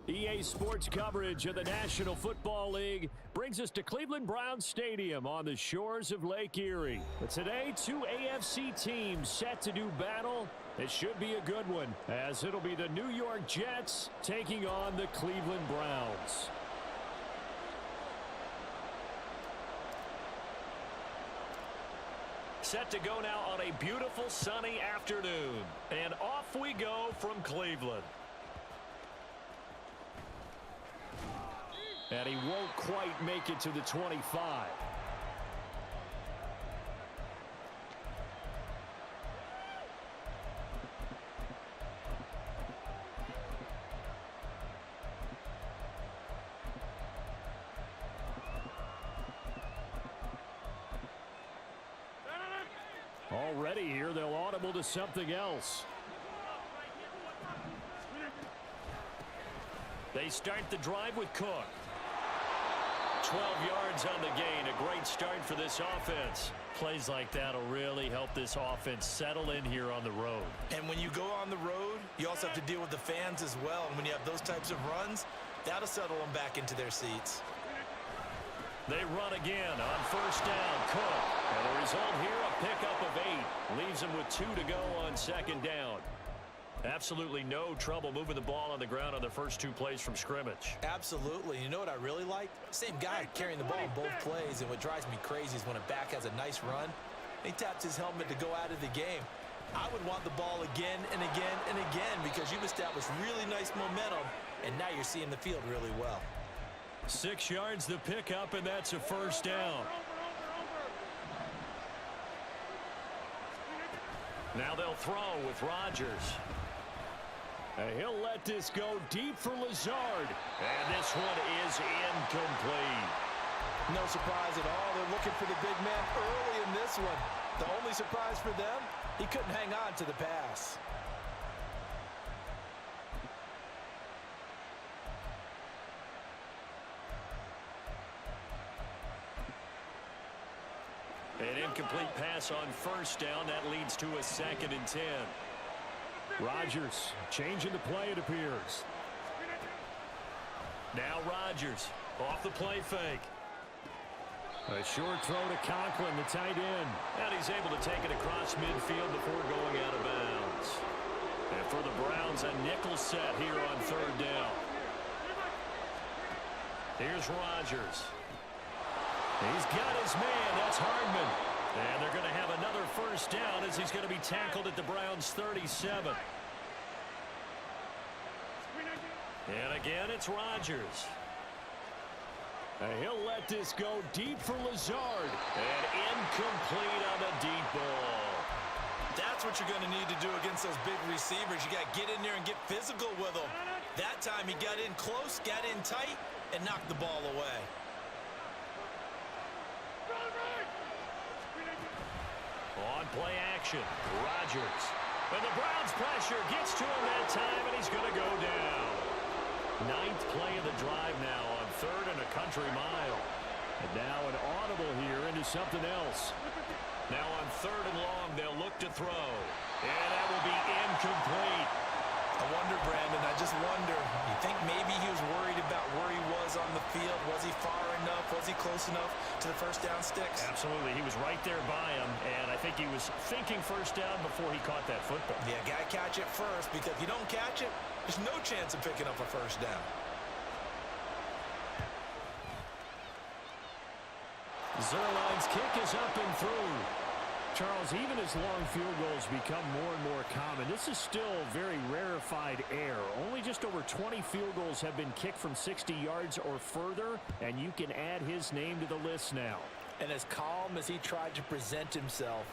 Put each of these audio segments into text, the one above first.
EA Sports coverage of the National Football League brings us to Cleveland Browns Stadium on the shores of Lake Erie. But today, two AFC teams set to do battle. It should be a good one, as it'll be the New York Jets taking on the Cleveland Browns. set to go now on a beautiful sunny afternoon. And off we go from Cleveland. And he won't quite make it to the 25. Already here, they'll audible to something else. They start the drive with Cook. 12 yards on the gain. A great start for this offense. Plays like that will really help this offense settle in here on the road. And when you go on the road, you also have to deal with the fans as well. And when you have those types of runs, that'll settle them back into their seats. They run again on first down. Cook. And the result here, a pickup of 8. Leaves them with 2 to go on second down. Absolutely no trouble moving the ball on the ground on the first 2 plays from scrimmage. Absolutely. You know what I really like? Same guy carrying the ball in both plays, and what drives me crazy is when a back has a nice run, he taps his helmet to go out of the game. I would want the ball again and again and again because you've established really nice momentum, and now you're seeing the field really well. 6 yards the pickup, and that's a first down. Now they'll throw with Rodgers. And he'll let this go deep for Lazard. And this one is incomplete. No surprise at all. They're looking for the big man early in this one. The only surprise for them, he couldn't hang on to the pass. An incomplete pass on first down. That leads to a 2nd and 10. Rodgers changing the play, it appears. Now Rodgers off the play fake. A short throw to Conklin, the tight end. And he's able to take it across midfield before going out of bounds. And for the Browns, a nickel set here on 3rd down. Here's Rodgers. He's got his man. That's Hardman. And they're going to have another first down as he's going to be tackled at the Browns' 37. And again, it's Rodgers. And he'll let this go deep for Lazard. And incomplete on the deep ball. That's what you're going to need to do against those big receivers. You got to get in there and get physical with them. That time he got in close, got in tight, and knocked the ball away. On play action, Rodgers. And the Browns pressure gets to him that time, and he's going to go down. 9th play of the drive now on 3rd and a country mile. And now an audible here into something else. Now on 3rd and long, they'll look to throw. And that will be incomplete. I wonder, Brandon, I just wonder, you think maybe he was worried about where he was on the field? Was he far enough? Was he close enough to the first down sticks? Absolutely. He was right there by him, and I think he was thinking first down before he caught that football. Yeah, got to catch it first, because if you don't catch it, there's no chance of picking up a first down. Zerline's kick is up and through. Charles, even as long field goals become more and more common, this is still very rarefied air. Only just over 20 field goals have been kicked from 60 yards or further, and you can add his name to the list now. And as calm as he tried to present himself,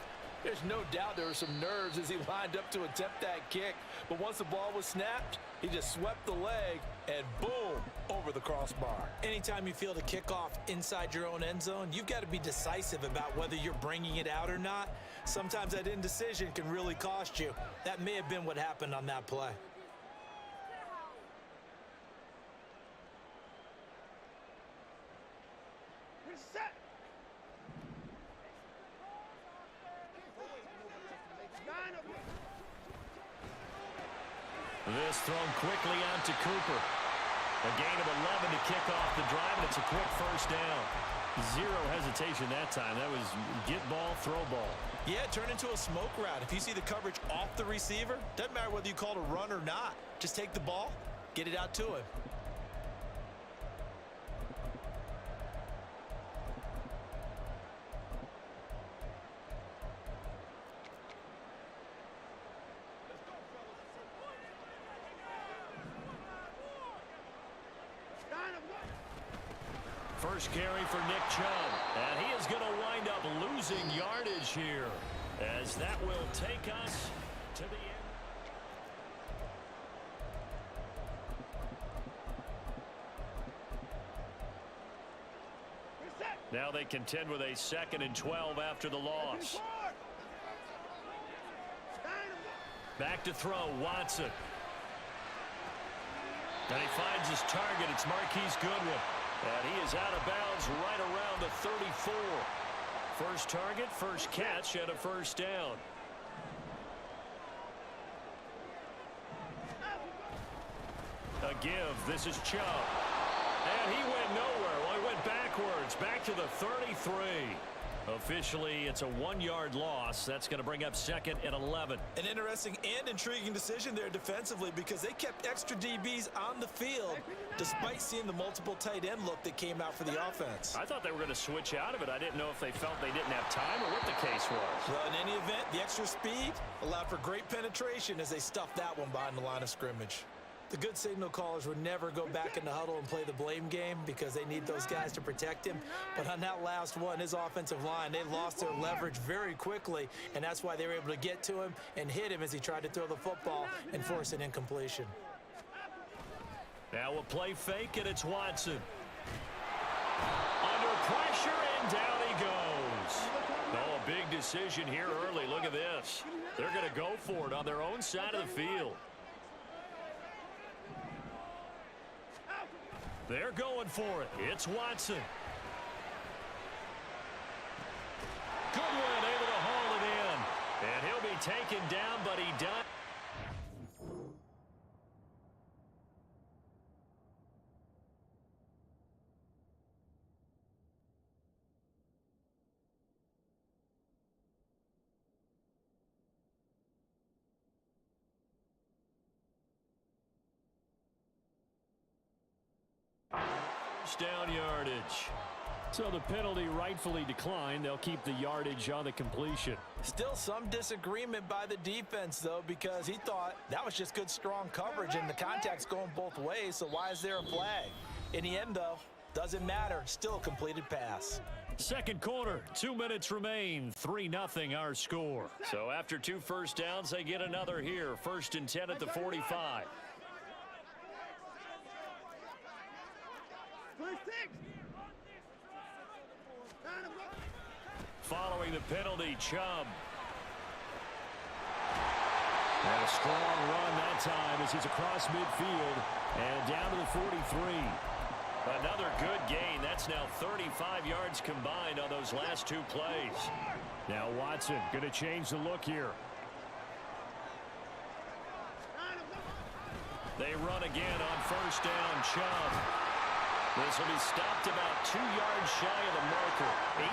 there's no doubt there were some nerves as he lined up to attempt that kick. But once the ball was snapped, he just swept the leg and boom, over the crossbar. Anytime you feel the kickoff inside your own end zone, you've got to be decisive about whether you're bringing it out or not. Sometimes that indecision can really cost you. That may have been what happened on that play. This thrown quickly out to Cooper. A gain of 11 to kick off the drive, and it's a quick first down. Zero hesitation that time. That was get ball, throw ball. Yeah, turn into a smoke route. If you see the coverage off the receiver, doesn't matter whether you call it a run or not. Just take the ball, get it out to him. First carry for Nick Chubb. And he is going to wind up losing yardage here, as that will take us to the end. Now they contend with a 2nd and 12 after the loss. Back to throw, Watson. And he finds his target. It's Marquise Goodwin. And he is out of bounds right around the 34. First target, first catch, and a first down. A give. This is Chubb. And he went nowhere. Well, he went backwards. Back to the 33. Officially, it's a 1-yard loss. That's going to bring up 2nd and 11. An interesting and intriguing decision there defensively, because they kept extra DBs on the field despite seeing the multiple tight end look that came out for the offense. I thought they were going to switch out of it. I didn't know if they felt they didn't have time or what the case was. Well, in any event, the extra speed allowed for great penetration as they stuffed that one behind the line of scrimmage. The good signal callers would never go back in the huddle and play the blame game, because they need those guys to protect him. But on that last one, his offensive line, they lost their leverage very quickly, and that's why they were able to get to him and hit him as he tried to throw the football and force an incompletion. Now a play fake, and it's Watson. Under pressure, and down he goes. Oh, a big decision here early. Look at this. They're going to go for it on their own side of the field. They're going for it. It's Watson. Goodwin able to haul it in. And he'll be taken down, but he does. Down yardage. So the penalty rightfully declined. They'll keep the yardage on the completion. Still some disagreement by the defense, though, because he thought that was just good, strong coverage, and the contact's going both ways, so why is there a flag? In the end, though, doesn't matter. Still a completed pass. Second quarter, 2 minutes remain. 3-0 our score. So after 2 first downs, they get another here. 1st and 10 at the 45. Following the penalty, Chubb. And a strong run that time as he's across midfield and down to the 43. Another good gain. That's now 35 yards combined on those last 2 plays. Now Watson going to change the look here. They run again on first down. Chubb. This will be stopped about 2 yards shy of the marker.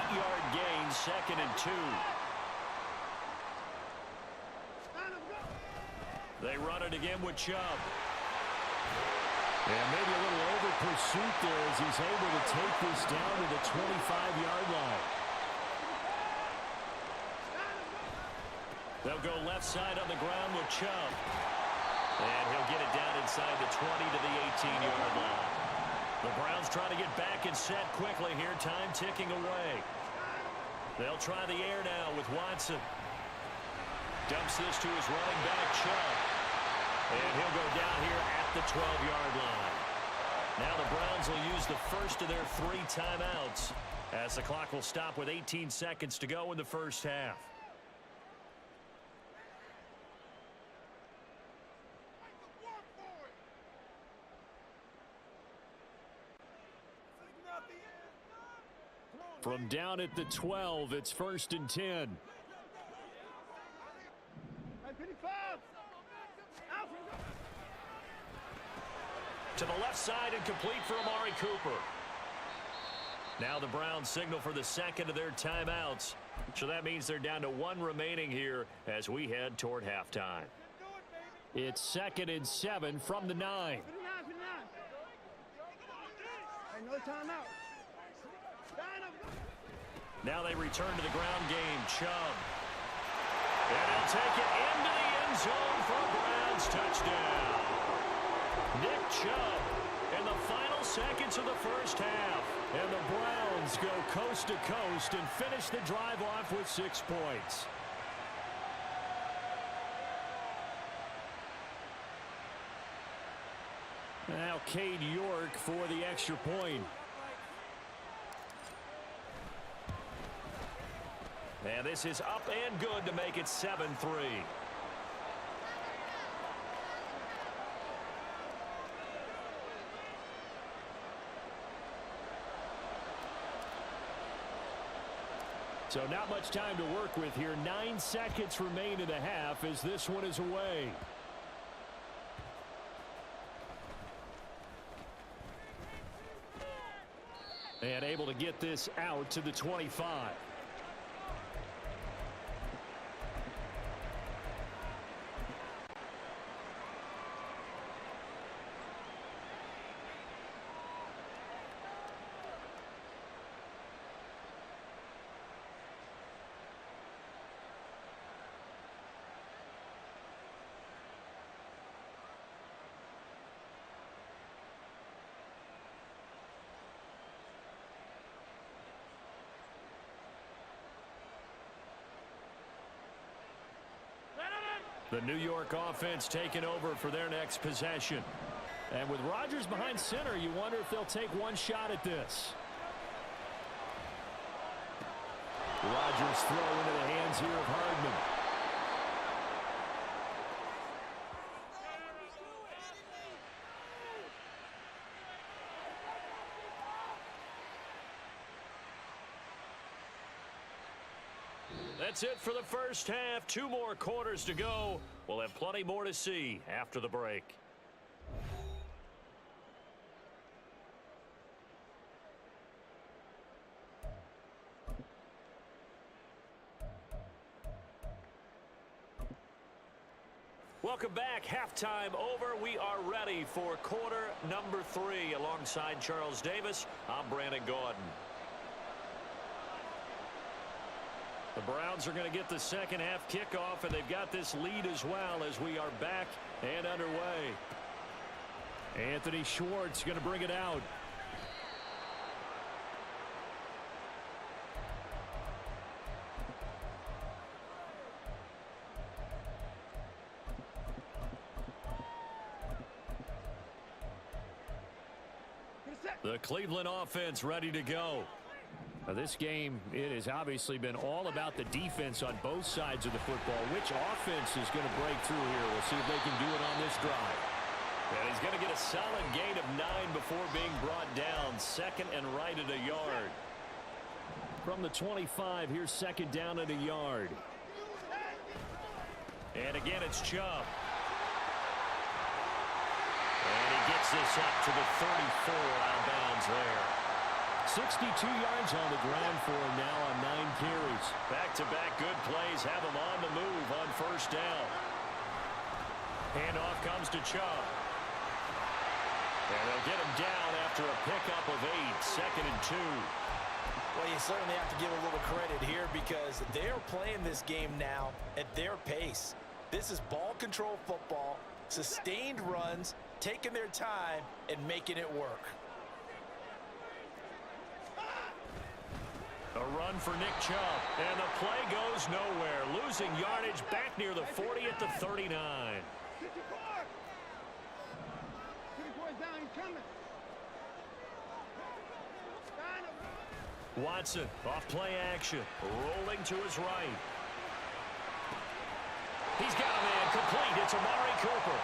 8-yard gain, 2nd and 2. They run it again with Chubb. And maybe a little over pursuit there as he's able to take this down to the 25-yard line. They'll go left side on the ground with Chubb. And he'll get it down inside the 20 to the 18-yard line. The Browns trying to get back and set quickly here. Time ticking away. They'll try the air now with Watson. Dumps this to his running back, Chubb. And he'll go down here at the 12-yard line. Now the Browns will use the first of their 3 timeouts as the clock will stop with 18 seconds to go in the first half. From down at the 12, it's 1st and 10. To the left side and complete for Amari Cooper. Now the Browns signal for the 2nd of their timeouts. So that means they're down to 1 remaining here as we head toward halftime. It's 2nd and 7 from the 9. No timeout. Now they return to the ground game. Chubb. And he'll take it into the end zone for a Browns touchdown. Nick Chubb. And the final seconds of the first half. And the Browns go coast to coast and finish the drive off with 6 points. Now Cade York for the extra point. And this is up and good to make it 7-3. So not much time to work with here. 9 seconds remain in the half as this one is away. And able to get this out to the 25. The New York offense taking over for their next possession. And with Rodgers behind center, you wonder if they'll take one shot at this. Rodgers throw into the hands here of Hardman. That's it for the first half. 2 more quarters to go. We'll have plenty more to see after the break. Welcome back. Halftime over. We are ready for quarter number 3. Alongside Charles Davis, I'm Brandon Gordon. The Browns are going to get the second half kickoff, and they've got this lead as well as we are back and underway. Anthony Schwartz going to bring it out. The Cleveland offense ready to go. Now this game, it has obviously been all about the defense on both sides of the football. Which offense is going to break through here? We'll see if they can do it on this drive. And he's going to get a solid gain of 9 before being brought down. Second and right at a yard. From the 25, here's second down at a yard. And again, it's Chubb. And he gets this up to the 34 out of bounds there. 62 yards on the ground for him now on 9 carries. Back-to-back good plays have him on the move on first down. Handoff comes to Chubb. And they'll get him down after a pickup of 8, second and 2. Well, you certainly have to give a little credit here because they're playing this game now at their pace. This is ball control football, sustained runs, taking their time and making it work. A run for Nick Chubb, and the play goes nowhere. Losing yardage back near the 40 at the 39. 54. 54 is down, he's coming. Watson off play action, rolling to his right. He's got a man complete. It's Amari Cooper.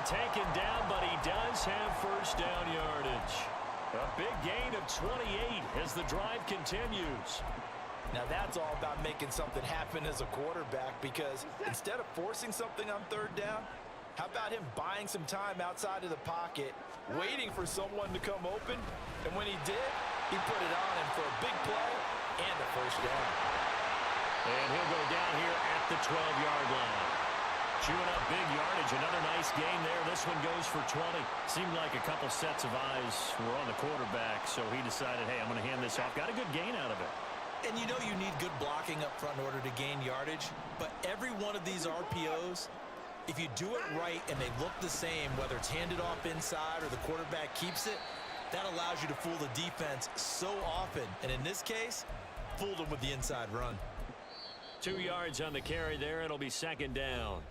Taken down, but he does have first down yardage. A big gain of 28 as the drive continues. Now that's all about making something happen as a quarterback, because instead of forcing something on third down, how about him buying some time outside of the pocket, waiting for someone to come open, and when he did, he put it on him for a big play and a first down. And he'll go down here at the 12-yard line. Chewing up big yardage. Another nice gain there. This one goes for 20. Seemed like a couple sets of eyes were on the quarterback, so he decided, hey, I'm going to hand this off. Got a good gain out of it. And you know you need good blocking up front in order to gain yardage, but every one of these RPOs, if you do it right and they look the same, whether it's handed off inside or the quarterback keeps it, that allows you to fool the defense so often. And in this case, fooled them with the inside run. 2 yards on the carry there. It'll be second down.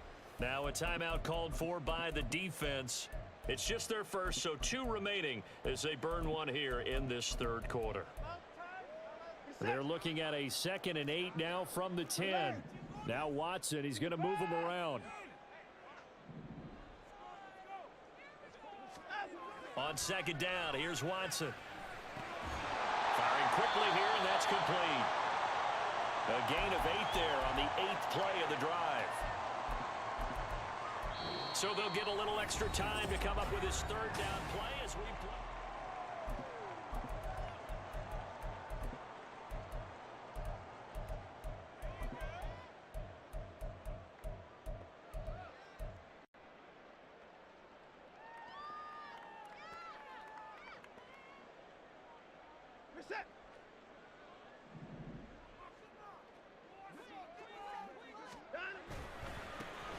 Now a timeout called for by the defense. It's just their first, so 2 remaining as they burn one here in this third quarter. They're looking at a 2nd and 8 now from the 10. Now Watson, he's going to move him around. On second down, here's Watson. Firing quickly here, and that's complete. A gain of 8 there on the 8th play of the drive. So they'll get a little extra time to come up with his third down play as we play. Reset.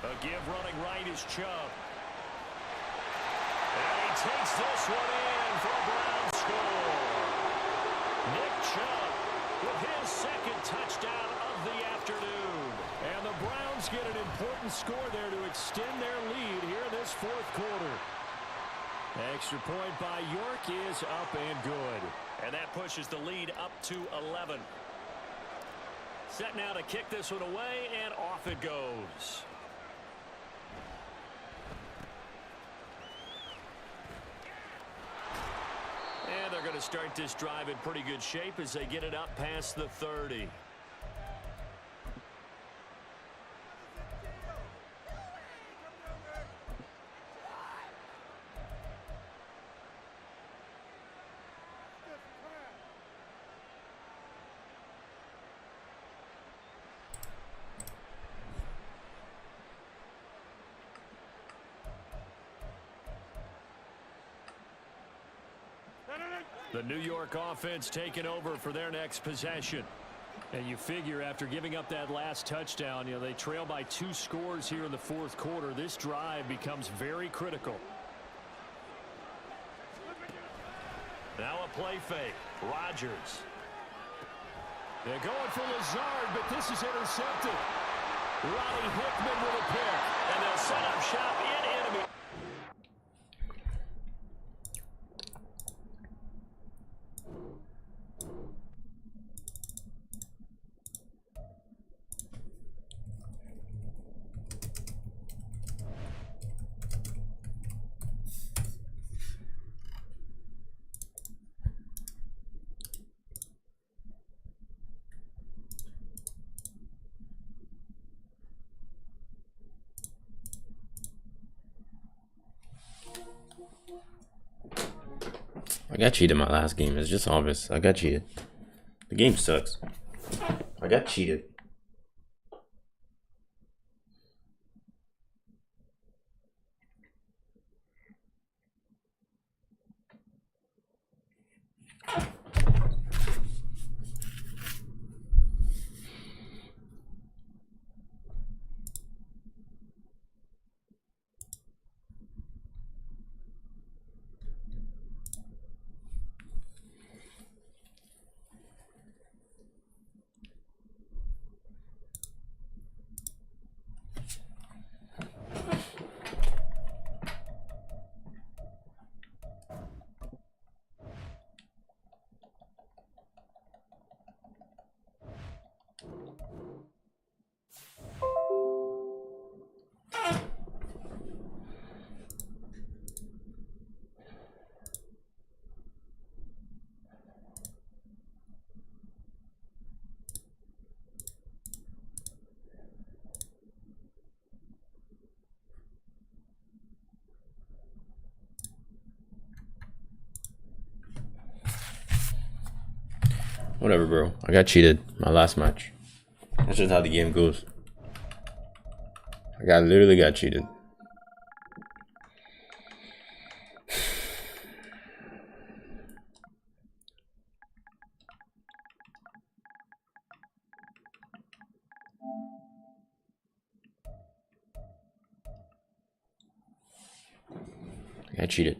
A give running right is Chubb. And he takes this one in for a Browns score. Nick Chubb with his 2nd touchdown of the afternoon. And the Browns get an important score there to extend their lead here in this 4th quarter. Extra point by York is up and good. And that pushes the lead up to 11. Set now to kick this one away, and off it goes. And they're going to start this drive in pretty good shape as they get it up past the 30. The New York offense taking over for their next possession. And you figure after giving up that last touchdown, they trail by 2 scores here in the 4th quarter. This drive becomes very critical. Now a play fake. Rodgers. They're going for Lazard, but this is intercepted. Ronnie Hickman with a pick. And they'll set up shop in enemy. I got cheated my last game. It's just obvious. I got cheated. The game sucks. I got cheated. Whatever, bro. I got cheated my last match. That's just how the game goes. I literally got cheated. I got cheated.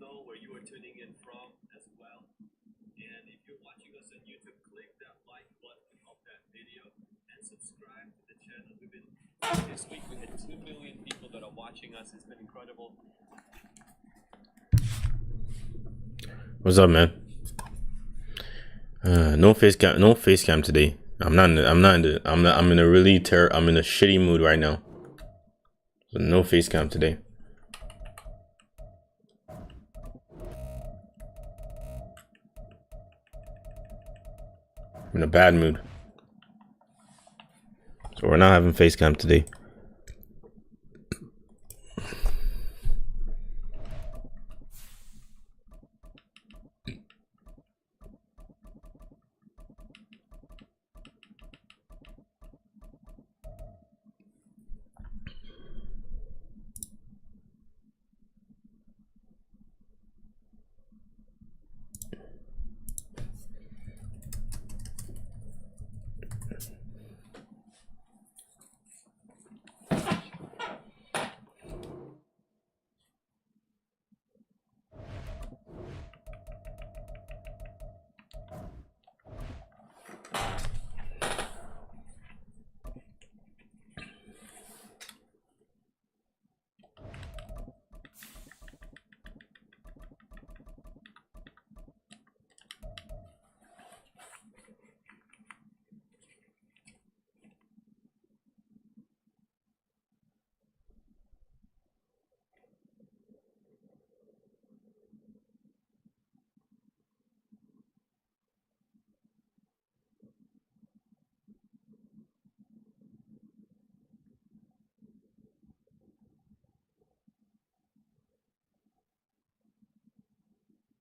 Know where you are tuning in from as well. And if you're watching us on YouTube, click that like button of that video and subscribe to the channel. This week we had 2 million people that are watching us. It's been incredible. What's up, man? No face cam today. I'm in a shitty mood right now. So no face cam today. I'm in a bad mood. So we're not having face cam today.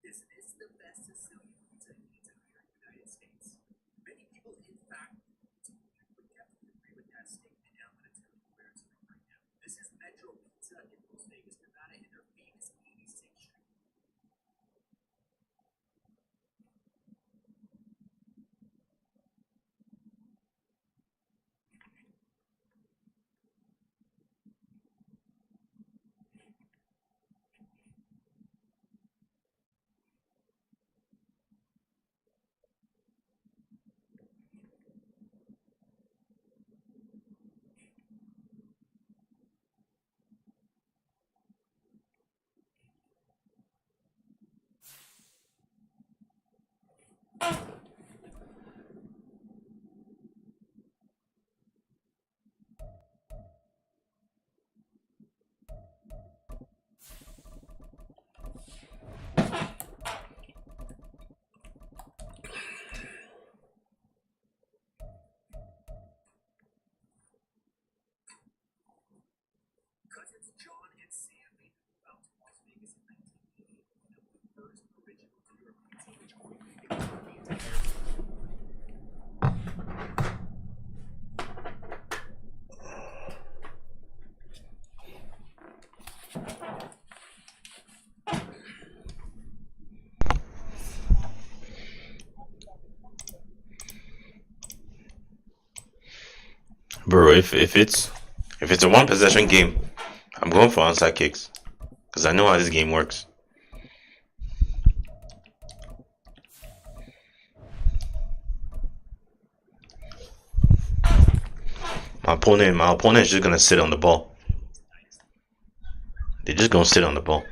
This is the best Sicilian pizza here in the United States. Many people, in fact, would definitely agree with that statement, and I'm going to tell you where it's from right now. This is Metro Pizza in Las Vegas, Nevada, and their famous 86th Street. Cousins John and Sam made the move out to Las Bro, if it's a one possession game, I'm going for onside kicks because I know how this game works. My opponent is just gonna sit on the ball. They're just gonna sit on the ball.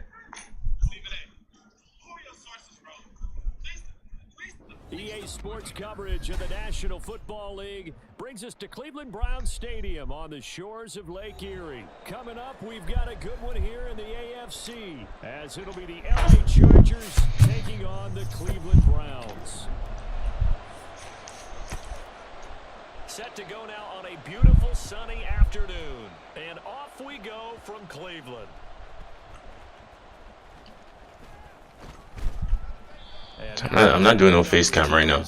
EA Sports coverage of the National Football League brings us to Cleveland Browns Stadium on the shores of Lake Erie. Coming up, we've got a good one here in the AFC, as it'll be the LA Chargers taking on the Cleveland Browns. Set to go now on a beautiful sunny afternoon. And off we go from Cleveland. I'm not doing no face cam right now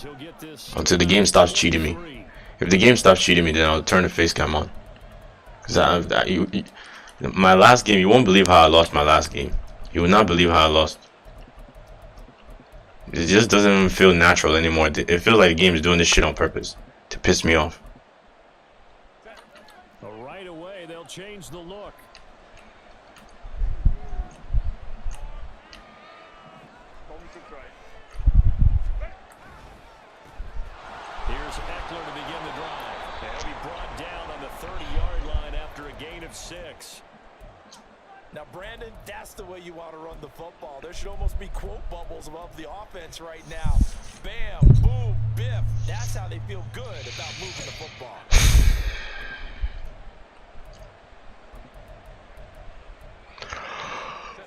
until the game stops cheating me. If the game stops cheating me, then I'll turn the face cam on. Cause my last game, you won't believe how I lost my last game. You will not believe how I lost. It just doesn't feel natural anymore. It feels like the game is doing this shit on purpose to piss me off. Right away, they'll change the look. Here's Eckler to begin the drive. They'll be brought down on the 30-yard line after a gain of 6. Now, Brandon, that's the way you want to run the football. There should almost be quote bubbles above the offense right now. Bam, boom, biff. That's how they feel good about moving the football.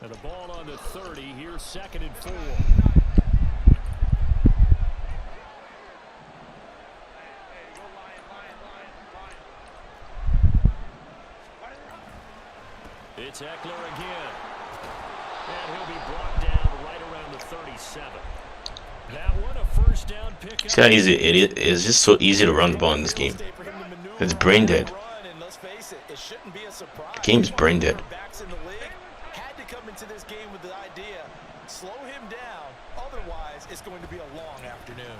And the ball on the 30. Here's 2nd and 4. It's Eckler again. And he'll be brought down right around the 37. That one, a first down pickup. See how easy it is? It's just so easy to run the ball in this game. It's brain dead. The game's brain dead. Had to come into this game with the idea, slow him down, otherwise it's going to be a long afternoon.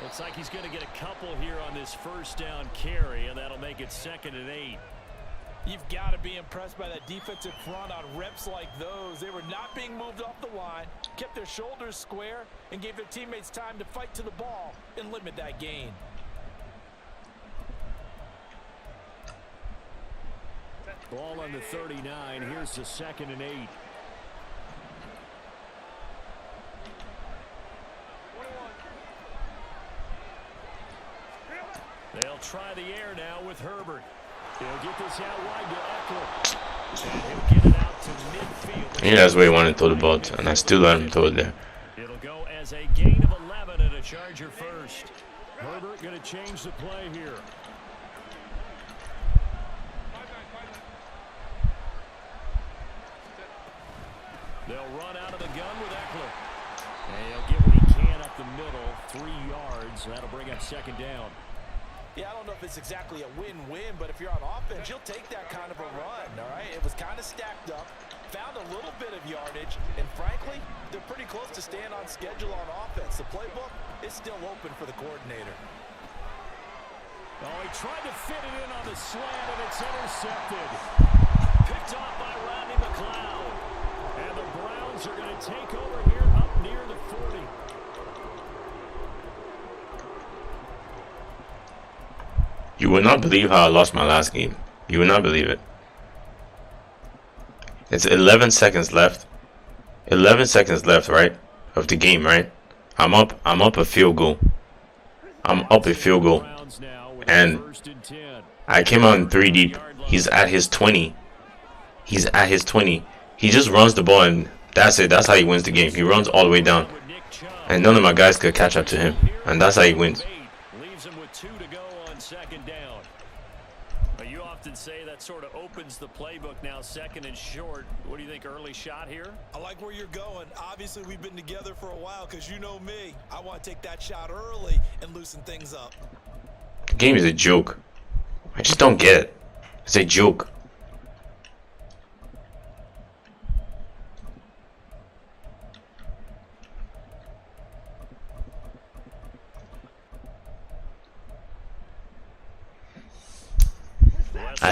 Looks like he's going to get a couple here on this first down carry, and that'll make it 2nd and 8. You've got to be impressed by that defensive front on reps like those. They were not being moved off the line, kept their shoulders square, and gave their teammates time to fight to the ball and limit that gain. Ball on the 39. Here's the 2nd and 8. They'll try the air now with Herbert. He'll get this out wide to Eckler. And he'll get it out to midfield. Yeah, that's where he wanted to throw the ball to, and I still let him throw it there. It'll go as a gain of 11 and a Charger first. Herbert going to change the play here. They'll run out of the gun with Eckler. And he'll get what he can up the middle, 3 yards. That'll bring up 2nd down. Yeah, I don't know if it's exactly a win-win, but if you're on offense, you'll take that kind of a run, all right? It was kind of stacked up, found a little bit of yardage, and frankly, they're pretty close to staying on schedule on offense. The playbook is still open for the coordinator. Oh, he tried to fit it in on the slant, and it's intercepted. Picked off by Rodney McLeod. And the Browns are going to take over here up near the 40. You will not believe how I lost my last game. You will not believe it. It's 11 seconds left. 11 seconds left, right? Of the game, right? I'm up a field goal. I'm up a field goal. And I came out in 3 deep. He's at his 20. He's at his 20. He just runs the ball and that's it. That's how he wins the game. He runs all the way down. And none of my guys could catch up to him. And that's how he wins. Leaves him with 2 to go on 2nd down. But you often say that sort of opens the playbook now, 2nd and short. What do you think, early shot here? I like where you're going. Obviously, we've been together for a while because you know me. I want to take that shot early and loosen things up. The game is a joke. I just don't get it. It's a joke.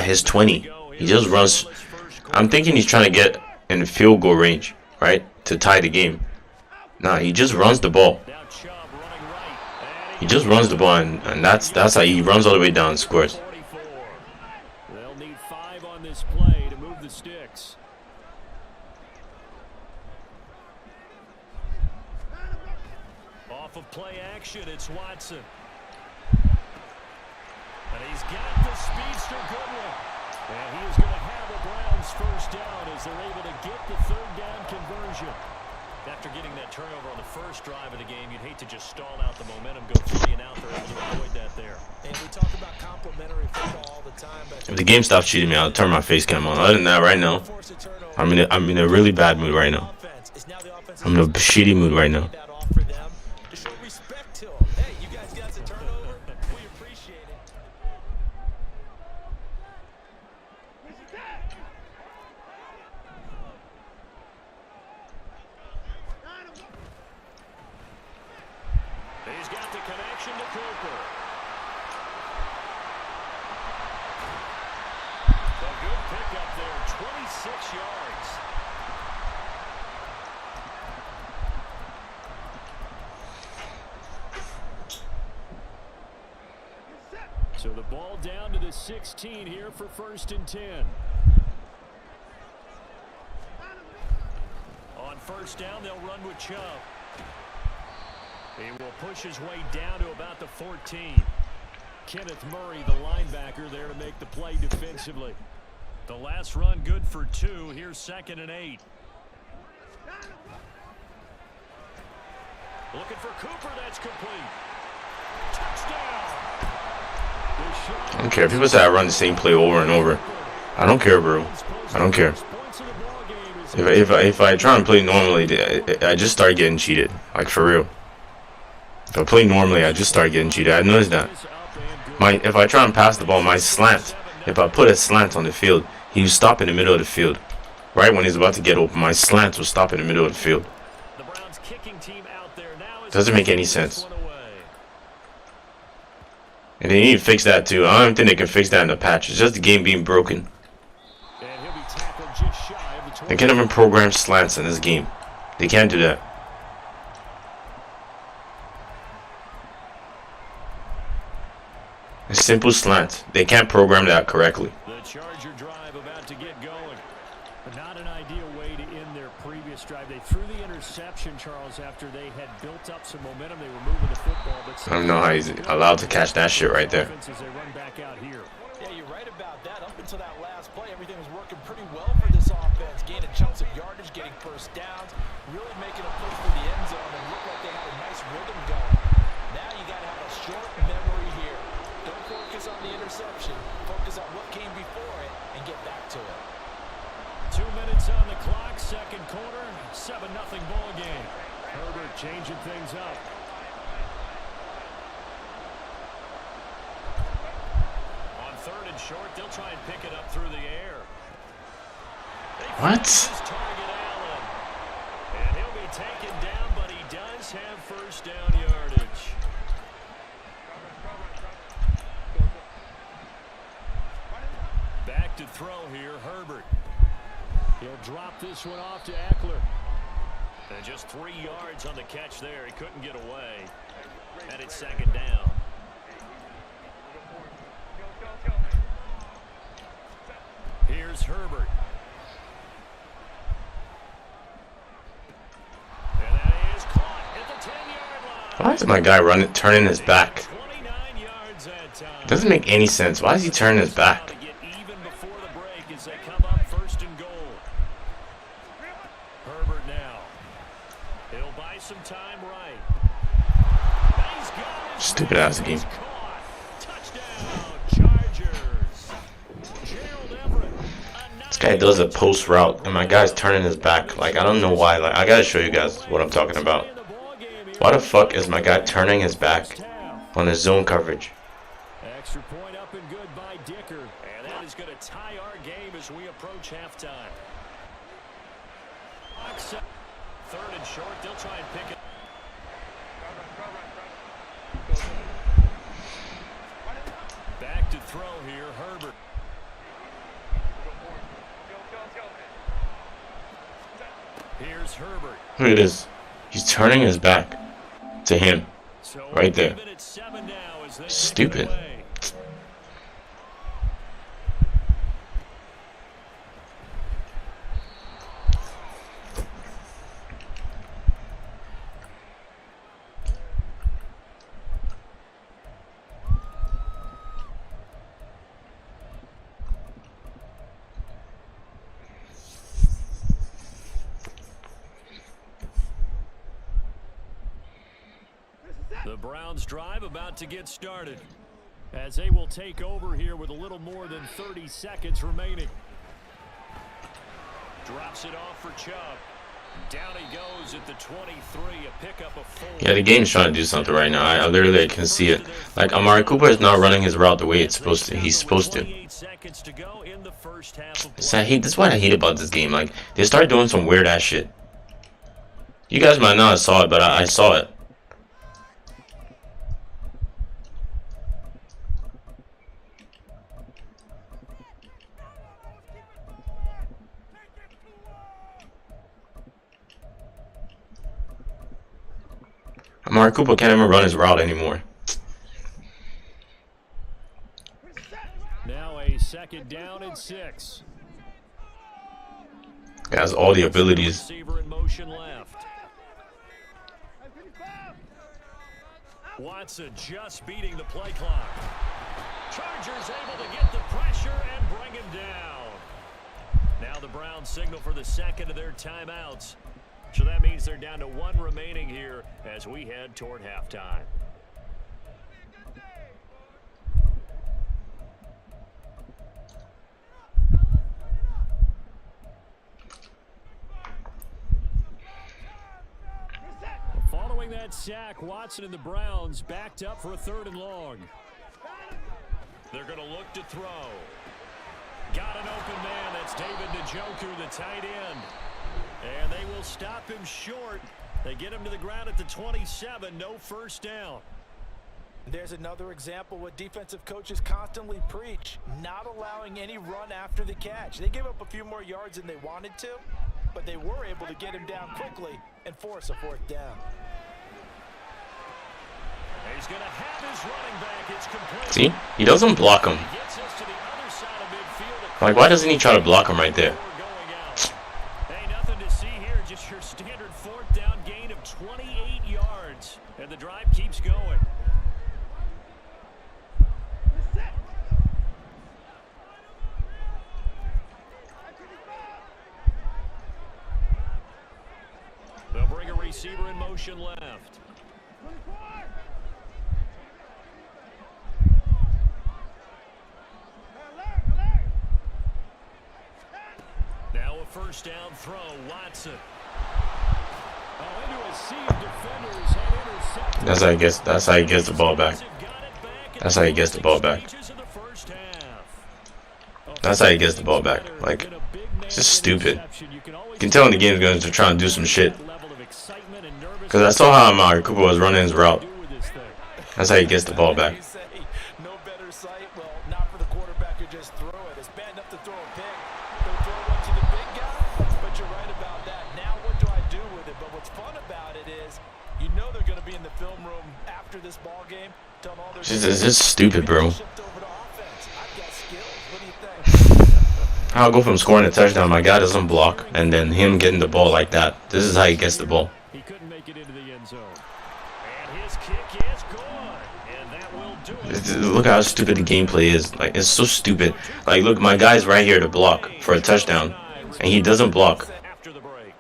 at his 20. He just runs. I'm thinking he's trying to get in the field goal range, right, to tie the game. Nah, he just runs the ball. He just runs the ball, and that's how he runs all the way down and scores. They'll need 5 on this play to move the sticks. Off of play action, it's Watson. And he's got the speedster Goodwin. And he is going to have a Browns first down as they're able to get the 3rd down conversion. After getting that turnover on the first drive of the game, you'd hate to just stall out the momentum, go 3 and out. They're able to avoid that there. And we talk about complimentary football all the time, but If the game stops cheating me, I'll turn my face cam on. Other than that, right now, I'm in a really bad mood right now. I'm in a shitty mood right now. that off for them to show respect to them. Hey, you guys got the turnover. We appreciate it. He's got the connection to Cooper. A good pickup there, 26 yards. So the ball down to the 16 here for 1st and 10. On 1st down, they'll run with Chubb. He will push his way down to about the 14. Kenneth Murray, the linebacker, there to make the play defensively. The last run good for 2. Here's 2nd and 8. Looking for Cooper. That's complete. Touchdown. I don't care. People say I run the same play over and over. I don't care, bro. I don't care. If I try and play normally, I just start getting cheated. Like, for real. If I play normally, I just start getting cheated. I noticed that. If I try and pass the ball, my slant, if I put a slant on the field, he will stop in the middle of the field. Right when he's about to get open, my slant will stop in the middle of the field. Doesn't make any sense. And they need to fix that too. I don't think they can fix that in the patch. It's just the game being broken. They can't even program slants in this game. They can't do that. A simple slant. They can't program that correctly. The Charger drive about to get going. But not an ideal way to end their previous drive. They threw the interception, Charles, after they had built up some momentum. They were moving the football. But I don't know how he's allowed to catch that shit right there. As they run back out here. Yeah, you're right about that. Up until that last play, everything was working pretty well for this offense. Gaining chunks of yardage, getting first downs, really making a push for the end zone, and looked like they had a nice rhythm going. Now you got to have a short memory here. Don't focus on the interception. Focus on what came before it and get back to it. 2 minutes on the clock, 2nd quarter, 7-0 ball game. Herbert changing things up. On 3rd and short, they'll try and pick it up through the air. What? Target Allen. And he'll be taken down, but he does have first down yardage. Back to throw here, Herbert. He'll drop this one off to Eckler. And just 3 yards on the catch there. He couldn't get away. And it's 2nd down. Here's Herbert. And that is caught at the 10-yard line. Why is my guy turning his back? 29 yards that time. It doesn't make any sense. Why is he turning his back? To get even before the break as they come up 1st and goal. Herbert now. He'll buy some time right. And he's got it. Stupid ass game. He's caught. Touchdown, Chargers. Gerald Everett. This guy does a post route, and my guy's turning his back. Like, I don't know why. Like, I gotta show you guys what I'm talking about. Why the fuck is my guy turning his back on his zone coverage? Extra point up and good by Dicker. And that is going to tie our game as we approach halftime. 3rd and short. They'll try and pick it. Back to throw here, Herbert. Here's Herbert. Look at this. He's turning his back to him. So Right there. even at 7 now as they take it Stupid. away. The Browns drive about to get started as they will take over here with a little more than 30 seconds remaining. Drops it off for Chubb. Down he goes at the 23, a pickup of 4. Yeah, the game's trying to do something right now. I literally can see it. Like, Amari Cooper is not running his route the way it's supposed to. He's supposed to. 28 seconds to go in the first half of This play. is what I hate about this game. Like, they start doing some weird ass shit. You guys might not have saw it, but I saw it. Amari Cooper can't even run his route anymore. Now a second down and 6. He has all the abilities. Receiver in motion left. Watson just beating the play clock. Chargers able to get the pressure and bring him down. Now the Browns signal for the second of their timeouts. So that means they're down to 1 remaining here as we head toward halftime. Following that sack, Watson and the Browns backed up for a 3rd and long. They're going to look to throw. Got an open man. That's David Njoku, the tight end. And they will stop him short. They get him to the ground at the 27. No first down. There's another example what defensive coaches constantly preach, not allowing any run after the catch. They gave up a few more yards than they wanted to, but they were able to get him down quickly and force a 4th down. He's going to have his running back. It's complete. See? He doesn't block him. He gets us to the other side of midfield. Like, why doesn't he try to block him right there? Hey, nothing to see here. Just your standard 4th down gain of 28 yards. And the drive keeps going. They'll bring a receiver in motion left. Now a first down throw, Watson. Oh, into a sea of defenders and intercepted. That's how he gets the ball back. That's how he gets the ball back. That's how he gets the ball back. Like, it's just stupid. You can tell when the game's going to try and do some shit. Because I saw how Amari Cooper was running his route. That's how he gets the ball back. No better sight. Well, not for the quarterback who just threw it. It's bad enough to throw a pick. They'll throw one to the big guy, but you're right about that. Now what do I do with it? But what's fun about it is, you know they're going to be in the film room after this ball game. Telling all their It's just stupid, bro. shift over to offense. I've got skills. What do you think? I'll go from scoring a touchdown, my guy doesn't block, and then him getting the ball like that. This is how he gets the ball. He couldn't make it into the end zone. And his kick is good. And that will do it. Look how stupid the gameplay is. Like, it's so stupid. Like, look, my guy's right here to block for a touchdown, and he doesn't block. After the break.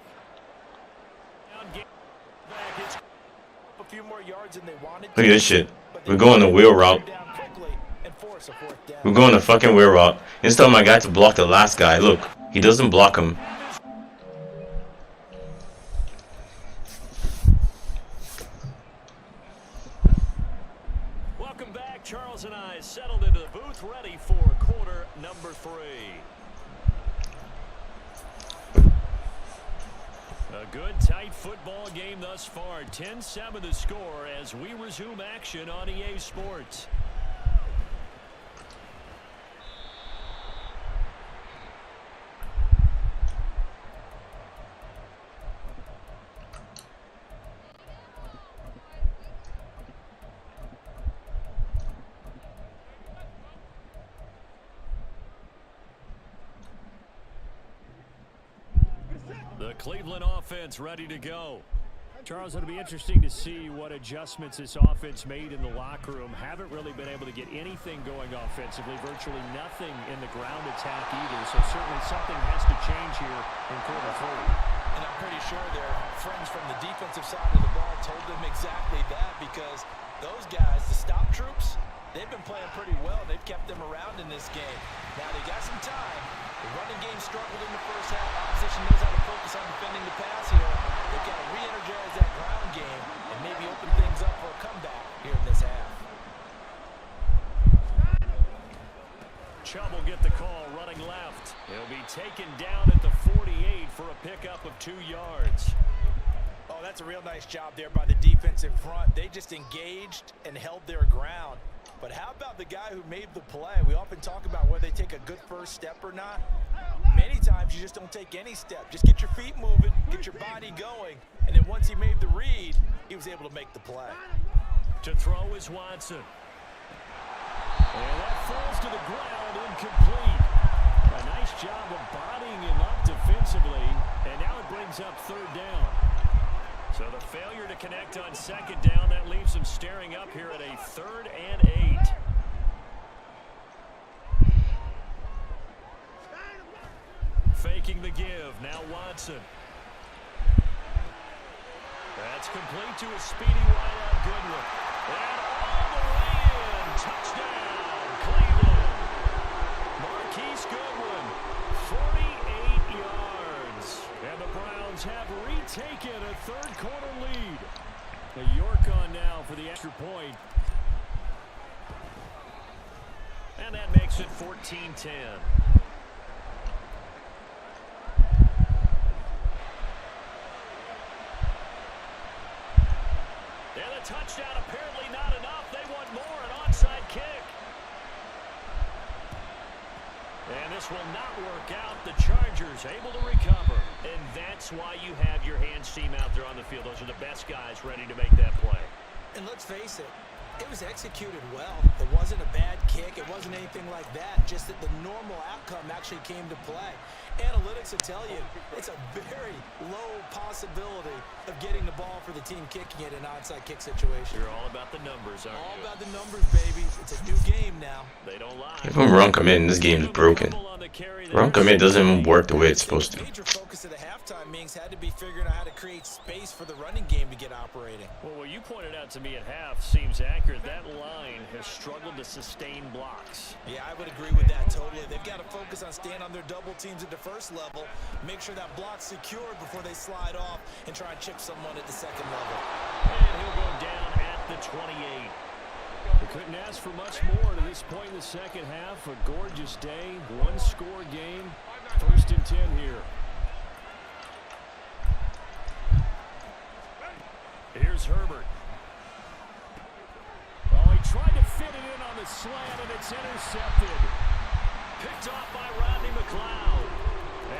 A few more yards than they wanted Look to. at this shit. We're going the wheel route. We're going the fucking wheel route. Instead of my guy to block the last guy, look, he doesn't block him. Welcome back. Charles and I settled into the booth, ready for quarter number 3. A good, tight football game thus far. 10-7 the score as we resume action on EA Sports. The Cleveland offense ready to go. Charles, it'll be interesting to see what adjustments this offense made in the locker room. Haven't really been able to get anything going offensively, virtually nothing in the ground attack either. So certainly something has to change here in quarter 3. And I'm pretty sure their friends from the defensive side of the ball told them exactly that, because those guys, the stop troops, they've been playing pretty well. They've kept them around in this game. Now they got some time. The running game struggled in the first half. Opposition knows how to focus on defending the pass here. They've got to re-energize that ground game and maybe open things up for a comeback here in this half. Chubb will get the call running left. He'll be taken down at the 48 for a pickup of 2 yards. Oh, that's a real nice job there by the defensive front. They just engaged and held their ground. But how about the guy who made the play? We often talk about whether they take a good first step or not. Many times you just don't take any step. Just get your feet moving, get your body going, and then once he made the read, he was able to make the play. To throw is Watson. And that falls to the ground, incomplete. A nice job of bodying him up defensively, and now it brings up 3rd down. So the failure to connect on 2nd down, that leaves them staring up here at a 3rd and 8. Faking the give, now Watson. That's complete to a speedy wideout Goodwin. And all the way in, touchdown, Cleveland. Marquise Goodwin, 48 yards. And the Browns have retaken a 3rd quarter lead. The York on now for the extra point. And that makes it 14-10. And the touchdown apparently not enough. They want more, an onside kick. And this will not work out. The Chargers able to recover. And that's why you have your hands team out there on the field. Those are the best guys ready to make that play. And let's face it, it was executed well. It wasn't a bad kick. It wasn't anything like that. Just that the normal outcome actually came to play. Analytics will tell you it's a very low possibility of getting the ball for the team kicking it in an onside kick situation. You're all about the numbers, aren't you? All about the numbers, baby. It's a new game now. They don't lie. Even run commit in this game is broken. Run commit doesn't even work the way it's supposed to. Major focus of the halftime meetings had to be figuring out how to create space for the running game to get operating. Well, what you pointed out to me at half seems accurate. That line has struggled to sustain blocks. Yeah, I would agree with that totally. They've got to focus on staying on their double teams at the first level, make sure that block's secured before they slide off and try and chip someone at the second level. And he'll go down at the 28. We couldn't ask for much more to this point in the second half. A gorgeous day, one-score game. 1st and 10 here. Here's Herbert. Oh, he tried to fit it in on the slant, and it's intercepted. Picked off by Rodney McLeod.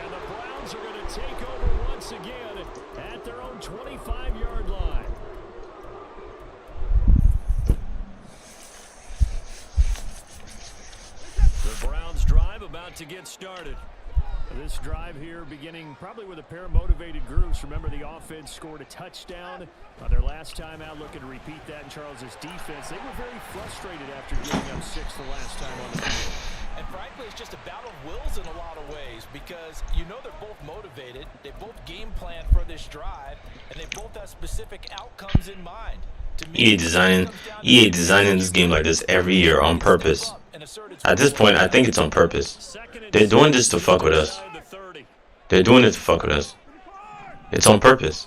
And the Browns are going to take over once again at their own 25-yard line. The Browns drive about to get started. This drive here beginning probably with a pair of motivated groups. Remember, the offense scored a touchdown on their last time out, looking to repeat that in Charles's defense. They were very frustrated after giving up 6 the last time on the field. And frankly, it's just a battle of wills in a lot of ways, because you know they're both motivated, they both game plan for this drive, and they both have specific outcomes in mind. To me, EA designing this game like this every year on purpose. At this point, I think it's on purpose. They're doing this to fuck with us. They're doing it to fuck with us. It's on purpose.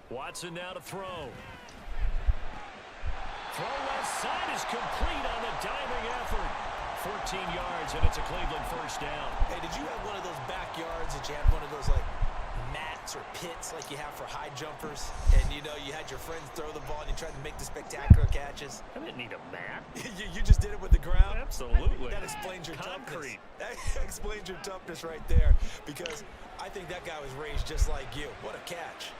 Watson now to throw. Throw left side is complete on the diving effort. 14 yards, and it's a Cleveland first down. Hey, did you have one of those backyards that you had one of those, like, mats or pits like you have for high jumpers? And, you know, you had your friends throw the ball and you tried to make the spectacular catches? I didn't need a mat. you just did it with the ground? Absolutely. That explains your Concrete. toughness. That explains your toughness right there, because I think that guy was raised just like you. What a catch.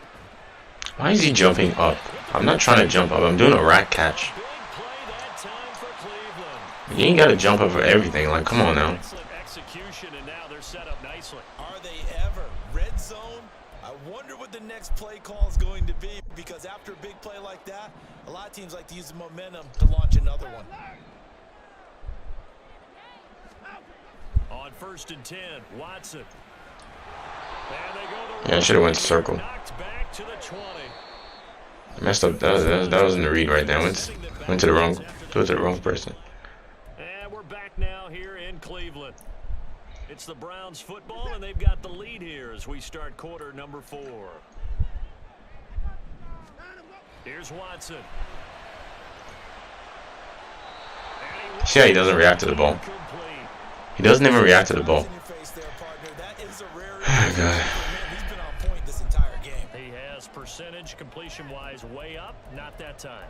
Why is he jumping up? I'm not trying to jump up. I'm doing a rack catch. Big play that time for Cleveland. You ain't got to jump up for everything. Like, come on now. Excellent execution, and now they're they're set up nicely. Are they ever? Red zone? I wonder what the next play call is going to be, because after a big play like that, a lot of teams like to use the momentum to launch another one. On 1st and 10, Watson. And they go Yeah, I should have went to circle. knocked back to the 20. I messed up. That wasn't the read right there. Went to the wrong person. And we're back now here in Cleveland. It's the Browns football, and they've got the lead here as we start quarter number 4. Here's Watson. See how he doesn't react to the ball? He doesn't even react to the ball. Oh, God. He's been on point this entire game. He has percentage completion-wise way up. Not that time.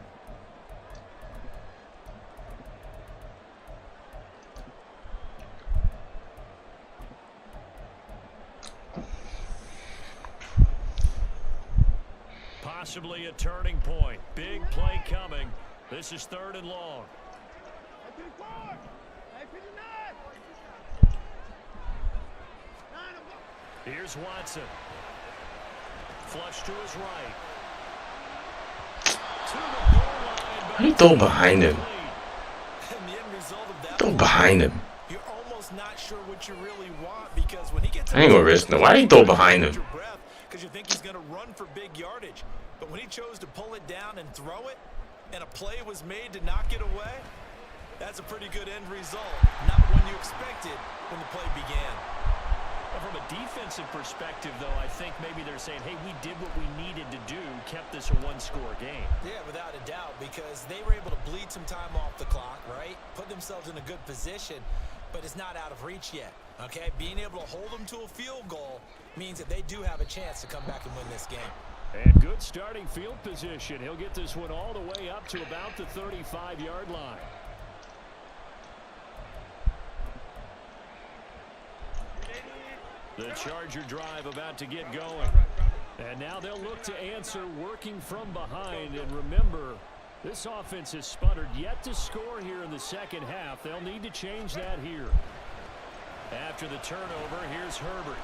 Possibly a turning point. Big play coming. This is 3rd and long. Here's Watson. Flush to his right. To the goal line. How do you throw behind him? And the end result of that, Throw behind him. you're almost not sure what you really want, because when he gets I ain't gonna risk no. Why do you throw behind him? Because you think he's going to run for big yardage. But when he chose to pull it down and throw it, and a play was made to knock it away, that's a pretty good end result. Not one you expected when the play began. From a defensive perspective, though, I think maybe they're saying, hey, we did what we needed to do, kept this a one-score game. Yeah, without a doubt, because they were able to bleed some time off the clock, right? Put themselves in a good position, but it's not out of reach yet, okay? Being able to hold them to a field goal means that they do have a chance to come back and win this game. And good starting field position. He'll get this one all the way up to about the 35-yard line. The Charger drive about to get going. And now they'll look to answer working from behind. And remember, this offense has sputtered yet to score here in the second half. They'll need to change that here. After the turnover, here's Herbert.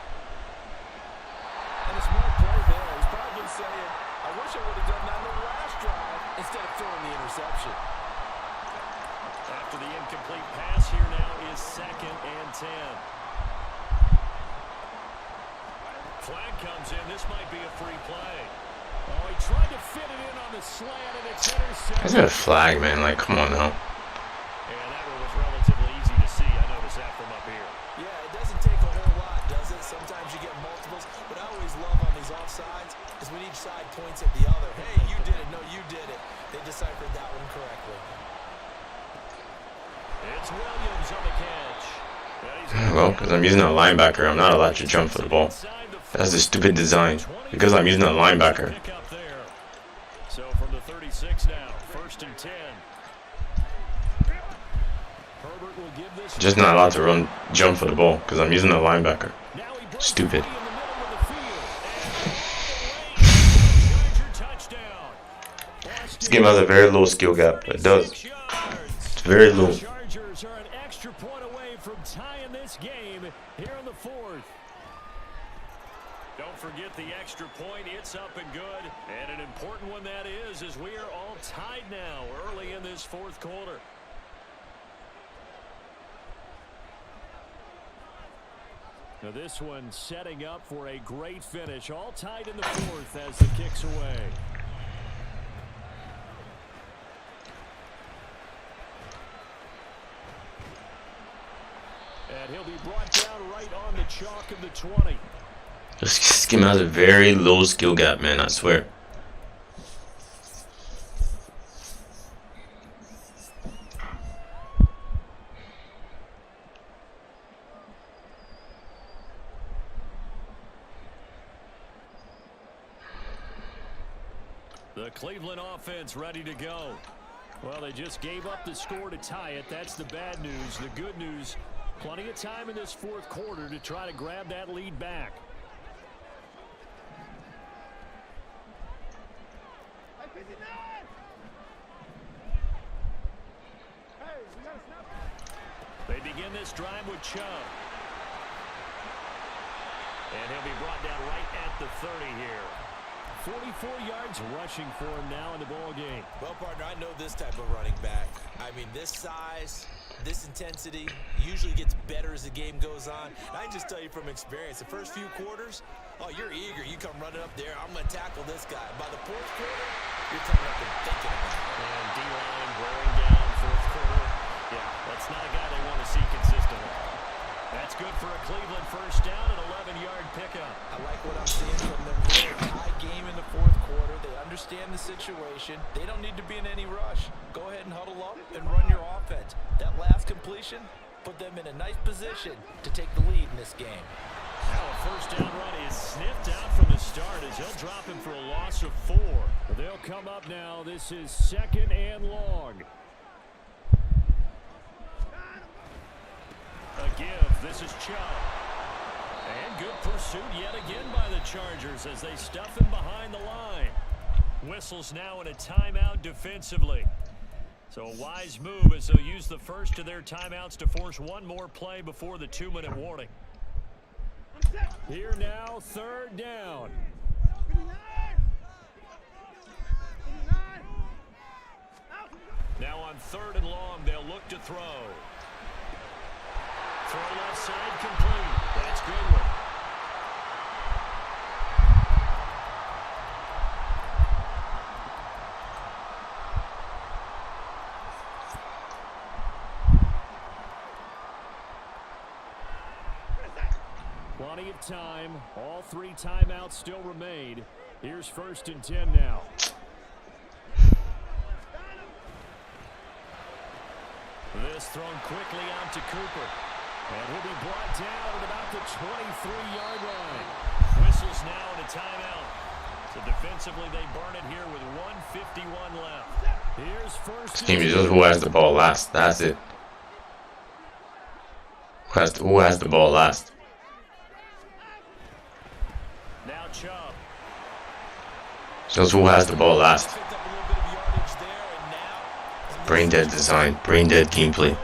And a smart play there. He's probably saying, I wish I would have done that on the last drive instead of throwing the interception. After the incomplete pass, here now is 2nd and 10. Flag comes in. This might be a free play. Oh, he tried to fit it in on the slant, and it's intercepted. That's not a flag, man. Like, come on now. And that one was relatively easy to see. I noticed that from up here. Yeah, it doesn't take a whole lot, does it? Sometimes you get multiples. What I always love on these offsides is when each side points at the other. Hey, you did it. No, you did it. They deciphered that one correctly. It's Williams on the catch. Well, because I'm using a linebacker, I'm not allowed to jump for the ball. That's a stupid design. Because I'm using a linebacker. So from the 36 now, 1st and 10. Herbert will give this. Just not allowed to jump for the ball because I'm using a linebacker. Stupid. This game has a very low skill gap. It does. It's very low. Chargers are an extra point away from tying this game here in the 4th. Don't forget the extra point. It's up and good. And an important one that is, as we are all tied now early in this 4th quarter. Now this one setting up for a great finish. All tied in the 4th as the kick's away. And he'll be brought down right on the chalk of the 20. This game has a very low skill gap, man, I swear. The Cleveland offense ready to go. Well, they just gave up the score to tie it. That's the bad news. The good news, plenty of time in this 4th quarter to try to grab that lead back. They begin this drive with Chubb. And he'll be brought down right at the 30 here. 44 yards rushing for him now in the ball game. Well, partner, I know this type of running back. I mean, this size, this intensity usually gets better as the game goes on. And I can just tell you from experience, the first few quarters, oh, you're eager. You come running up there, I'm going to tackle this guy. By the fourth quarter, you're coming up and thinking about it. And D-line wearing down fourth quarter. Yeah, that's not a guy they want to see consistently. That's good for a Cleveland first down, an 11-yard pickup. I like what I'm seeing from them here. High game in the fourth quarter. They understand the situation. They don't need to be in any rush. Go ahead and huddle up and run your offense. That last completion put them in a nice position to take the lead in this game. Now a first down run is sniffed out from the start as he'll drop him for a loss of 4. They'll come up now. This is 2nd and long. A give. This is Chubb. And good pursuit yet again by the Chargers as they stuff him behind the line. Whistles now in a timeout defensively. So a wise move as they'll use the first of their timeouts to force one more play before the 2-minute warning. Here now, 3rd down. Now on 3rd and long, they'll look to throw. Throw left side complete. That's Goodwin. Plenty of time. All 3 timeouts still remain. Here's 1st and 10 now. This thrown quickly out to Cooper. And he'll be brought down at about the 23-yard line. Whistles now in a timeout. So defensively, they burn it here with 1:51 left. Here's 1st. This game is just who has the ball last. That's it. Who has the ball last? Now Chubb. Just who has the ball last. Brain dead design. Brain dead gameplay.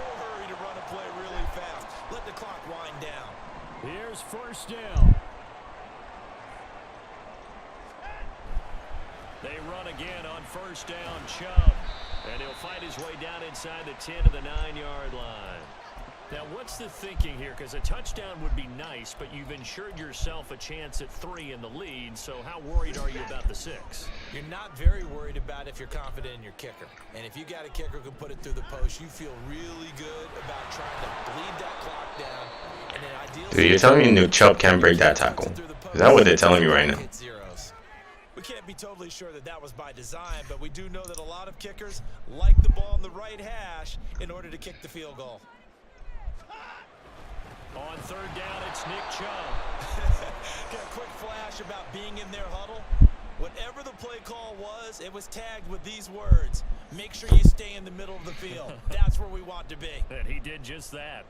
Here's 1st down. They run again on 1st down, Chubb. And he'll fight his way down inside the 10 to the 9-yard line. Now, what's the thinking here? Because a touchdown would be nice, but you've ensured yourself a chance at 3 in the lead, so how worried are you about the 6? You're not very worried about if you're confident in your kicker. And if you got a kicker who can put it through the post, you feel really good about trying to bleed that clock down. And then ideally, Dude, you're telling me Chubb can't break that tackle? Is that what they're telling me right now? We can't be totally sure that that was by design, but we do know that a lot of kickers like the ball in the right hash in order to kick the field goal. On 3rd down, it's Nick Chubb. Got a quick flash about being in their huddle. Whatever the play call was, it was tagged with these words: make sure you stay in the middle of the field. That's where we want to be. And he did just that.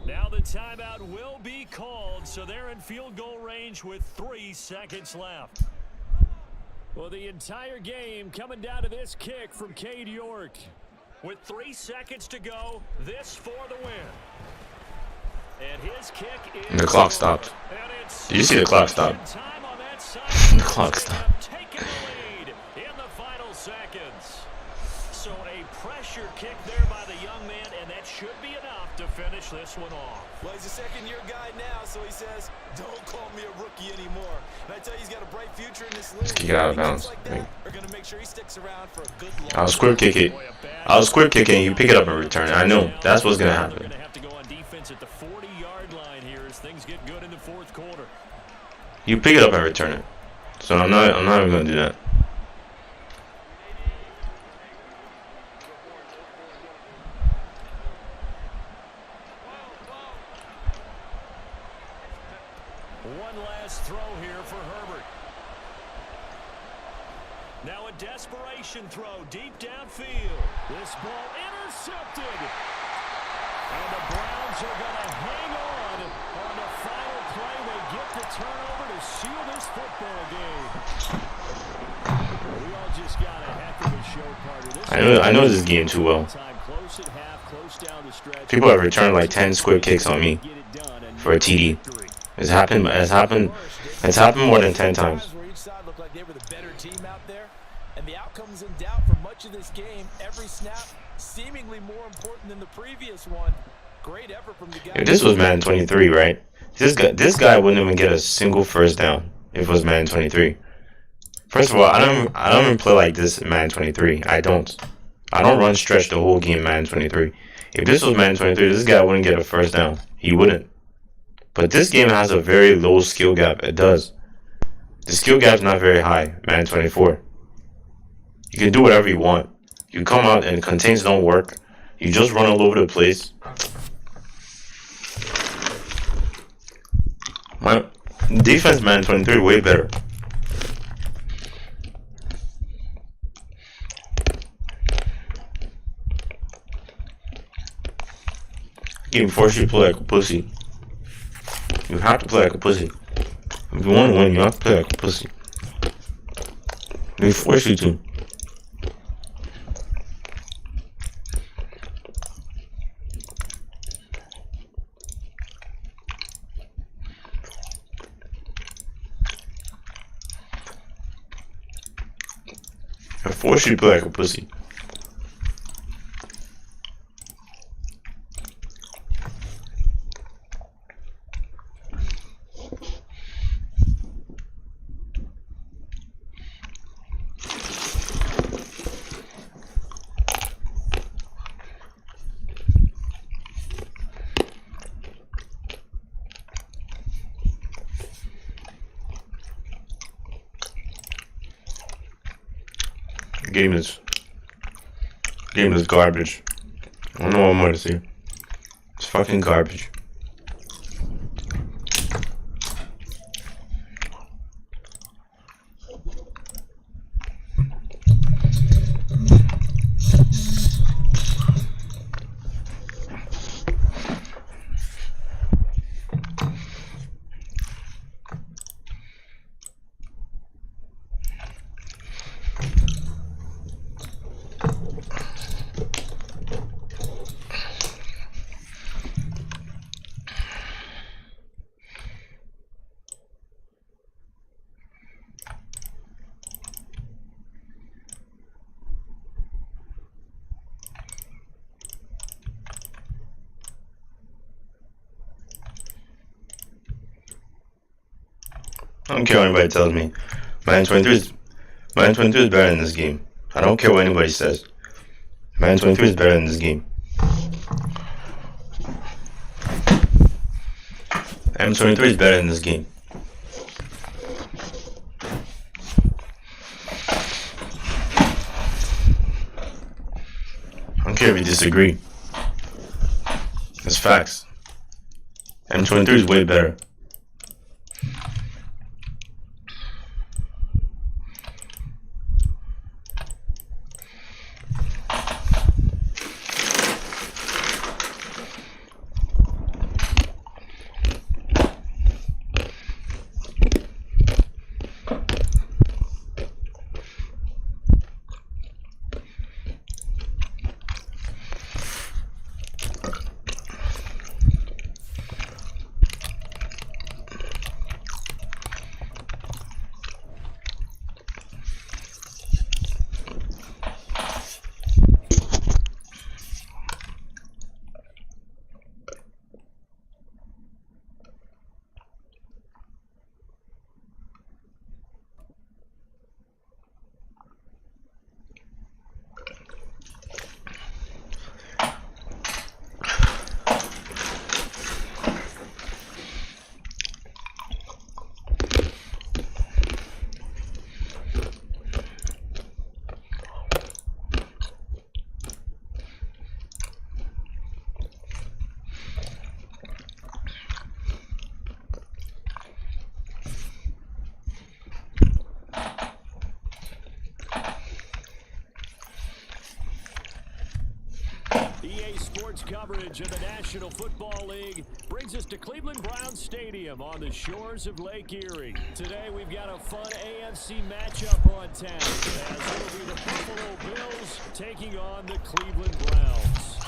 Now the timeout will be called, so they're in field goal range with 3 seconds left. Well, the entire game coming down to this kick from Cade York. With 3 seconds to go, this for the win. And his kick is... And the clock stopped. Did you see the clock stop? The clock stopped. Taking the lead in the final seconds. So a pressure kick there by the young man, and that should be enough to finish this one off. Well, he's a second-year guy now, so he says, don't call me a rookie anymore. And I tell you, he's got a bright future in this league. Get out of bounds. We're going to make sure he sticks around for a good long I'll square kick it. I'll square kick it and you pick it up and return it. I know. That's what's going to happen. They're going to have to go on defense at the 40-yard line here as things get good in the 4th quarter. You pick it up and return it. So I'm not even going to do that. One last throw here for Herbert. Now a desperation throw deep downfield. This ball intercepted. And the Browns are going to hang on the final play, they get the turnover to seal this football game. We all just got a heck of a show, Carter. I know this game too well. Close at half, close down the stretch. People have returned like 10 square kicks on me for a TD. It's happened more than 10 times. Each side looked like they were the better team out there, and the outcome's in doubt for much of this game. Every snap seemingly more important than the previous one. Great effort from the guy. If this was Madden 23, right? This guy wouldn't even get a single first down if it was Madden 23. First of all, I don't even play like this in Madden 23. I don't run stretch the whole game in Madden 23. If this was Madden 23, this guy wouldn't get a first down. He wouldn't. But this game has a very low skill gap. It does. The skill gap's not very high, Madden 24. You can do whatever you want. You come out and contains don't work. You just run all over the place. My defense Madden 23 way better. Game force you to play like a pussy. You have to play like a pussy. If you want to win, you have to play like a pussy. They force you to. I force you to play like a pussy. Game is garbage. I don't know what more to say. It's fucking garbage. I don't care what anybody tells me. Madden 23 is better than this game. I don't care what anybody says. Madden 23 is better than this game. M23 is better than this game. I don't care if you disagree. It's facts. M23 is way better. Sports coverage of the National Football League brings us to Cleveland Browns Stadium on the shores of Lake Erie. Today we've got a fun AFC matchup on tap as it'll be the Buffalo Bills taking on the Cleveland Browns.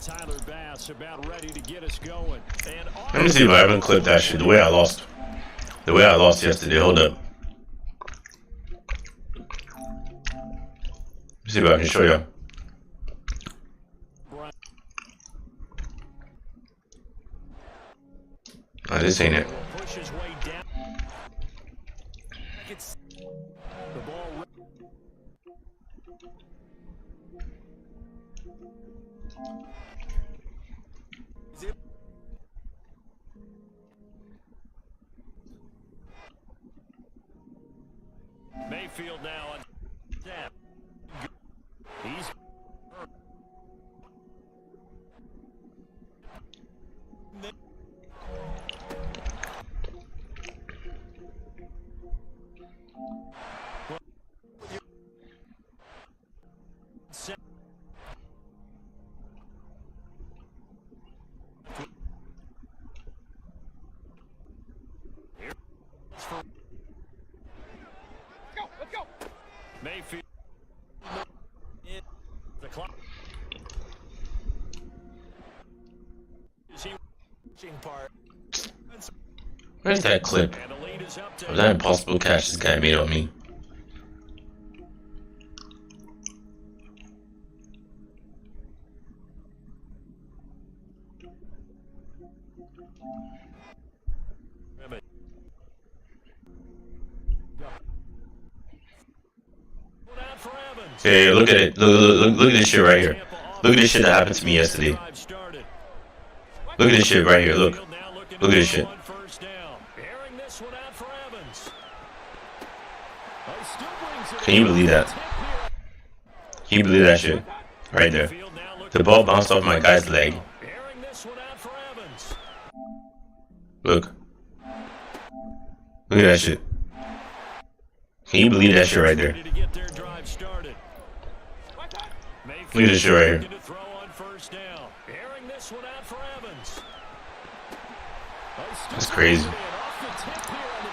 Tyler Bass about ready to get us going. And Let me see if I haven't clipped that shit. The way I lost yesterday. Hold up. Let's see if I can show you. Oh, this ain't it. Pushes way down. The ball. Mayfield now on snap. He's Let's go. Mayfield. The clock. Is he part? Where's that clip And the lead is up to of that impossible catch this guy made on me? Hey, look at it. Look at this shit right here. Look at this shit that happened to me yesterday. Look at this shit right here. Look. Look at this shit. Can you believe that? Can you believe that shit? Right there. The ball bounced off my guy's leg. Look. Look at that shit. Can you believe that shit right there? Look at this shit right here. That's crazy.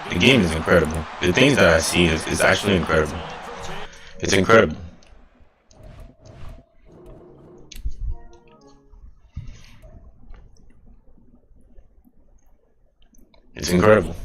The game is incredible. The things that I see is actually incredible. It's incredible. It's incredible.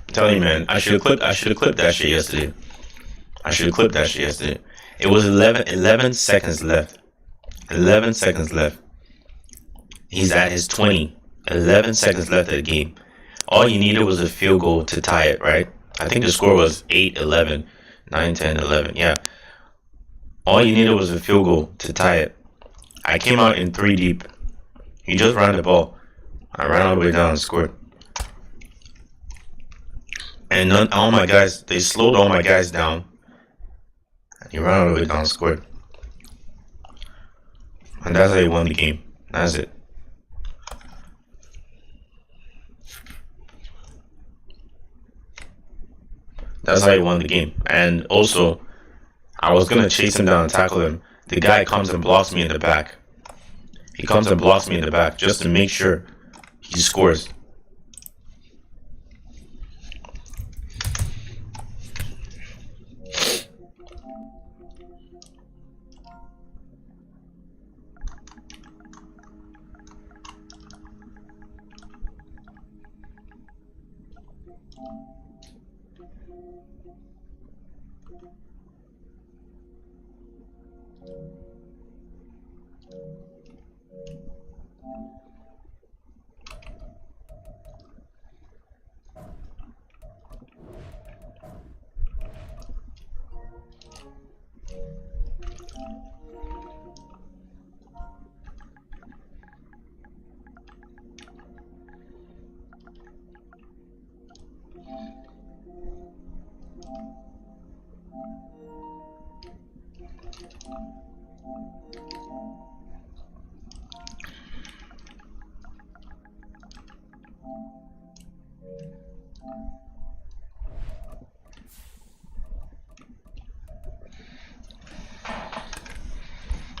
I'm telling you, man, I should have clipped that shit yesterday. It was 11 seconds left. 11 seconds left. He's at his 20. 11 seconds left of the game. All you needed was a field goal to tie it, right? I think the score was 8-11, 9-10-11. Yeah. All you needed was a field goal to tie it. I came out in 3 deep. He just ran the ball. I ran all the way down and scored. And all my guys, they slowed all my guys down. And he ran all the way down and scored. And that's how he won the game. That's it. That's how he won the game. And also, I was going to chase him down and tackle him. The guy comes and blocks me in the back. He comes and blocks me in the back just to make sure he scores.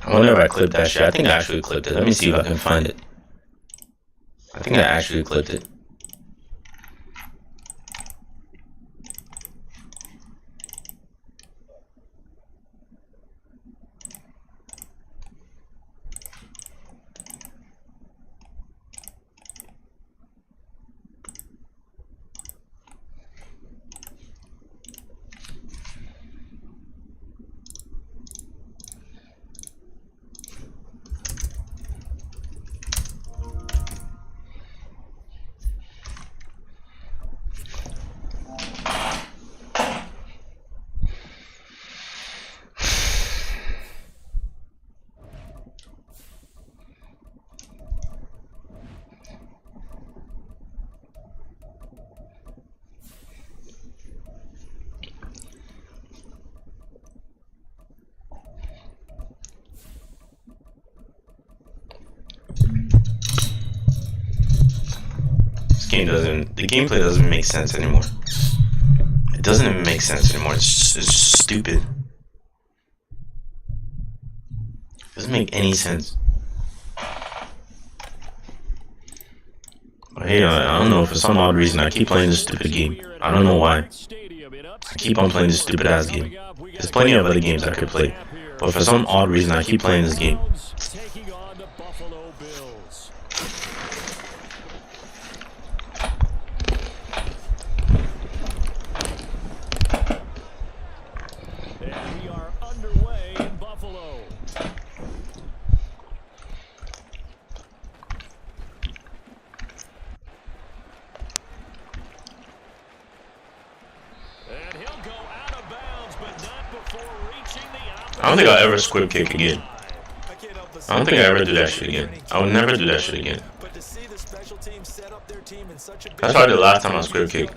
I wonder if I clipped that shit. I think I actually clipped it. Let me see if I can find it. I think I actually clipped it. The gameplay doesn't make sense anymore. It doesn't even make sense anymore. It's stupid. It doesn't make any sense. But hey, I don't know, for some odd reason I keep playing this stupid game. I don't know why. I keep on playing this stupid ass game. There's plenty of other games I could play, but for some odd reason I keep playing this game. Taking on the Buffalo Bills. And we are underway in Buffalo. And he'll go out of bounds, but not before reaching the I don't think I'll ever squib kick again. I don't think I ever do that shit again. I would never do that shit again. That's probably the last time I squib kick.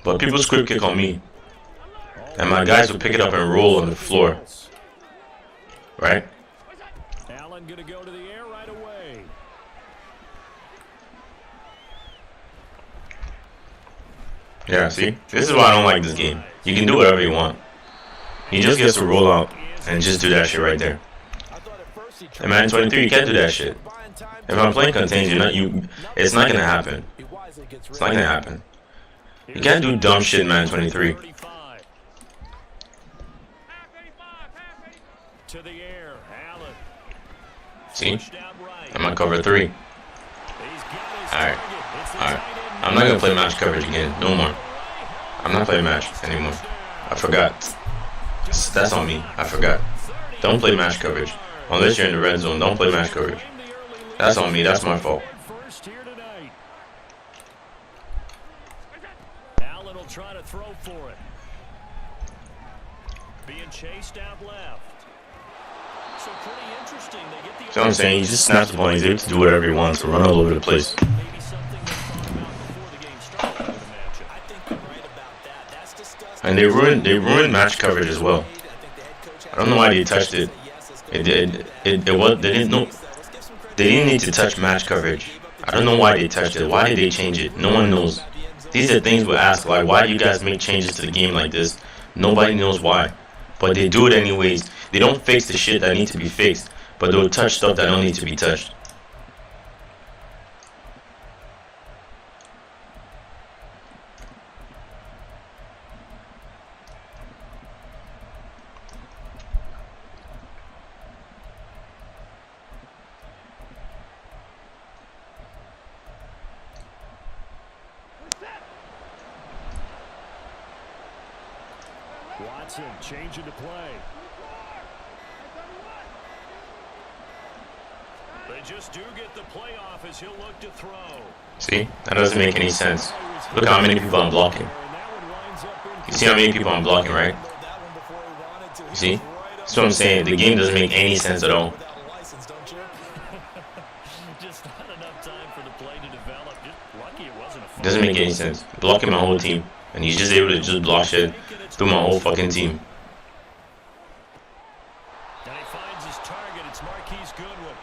But people squib kick on me, and my guys would pick it up and roll on the floor. Right? Allen gonna go to the air right away. Yeah, see? This is why I don't like this game. You can do whatever you want. He just gets to roll out and just do that shit right there. In Madden 23, you can't do that shit. If I'm playing contains, it's not gonna happen. It's not gonna happen. You can't do dumb shit in Madden 23. To the air, Allen. See? I'm on cover 3. Alright. Alright. I'm not gonna play match coverage again. No more. I'm not playing match anymore. I forgot. That's on me. I forgot. Don't play match coverage. Unless you're in the red zone, don't play match coverage. That's on me. That's my fault. Allen will try to throw for it. Being chased out left. So pretty interesting. They get the See what I'm saying? He just snaps the ball. He's able to do whatever he wants to run all over the place. maybe something they talked about before the game started with the matchup. I think you're right about that. That's disgusting. And they ruined match coverage as well. I don't know why they touched it. They didn't need to touch match coverage. I don't know why they touched it. Why did they change it? No one knows. These are things we ask, like, why do you guys make changes to the game like this? Nobody knows why. But they do it anyways. They don't fix the shit that needs to be fixed, but they'll touch stuff that don't need to be touched. Watson changing to play. They just do get the playoff as he'll look to throw. See? That doesn't make any sense. Look how many people I'm blocking. You see how many people I'm blocking, right? See? That's what I'm saying. The game doesn't make any sense at all. Just not enough time for the play to develop. Just lucky it wasn't a Doesn't make any sense. Blocking my whole team, and he's just able to just block shit through my whole fucking team. And he finds his target. It's Marquise Goodwin.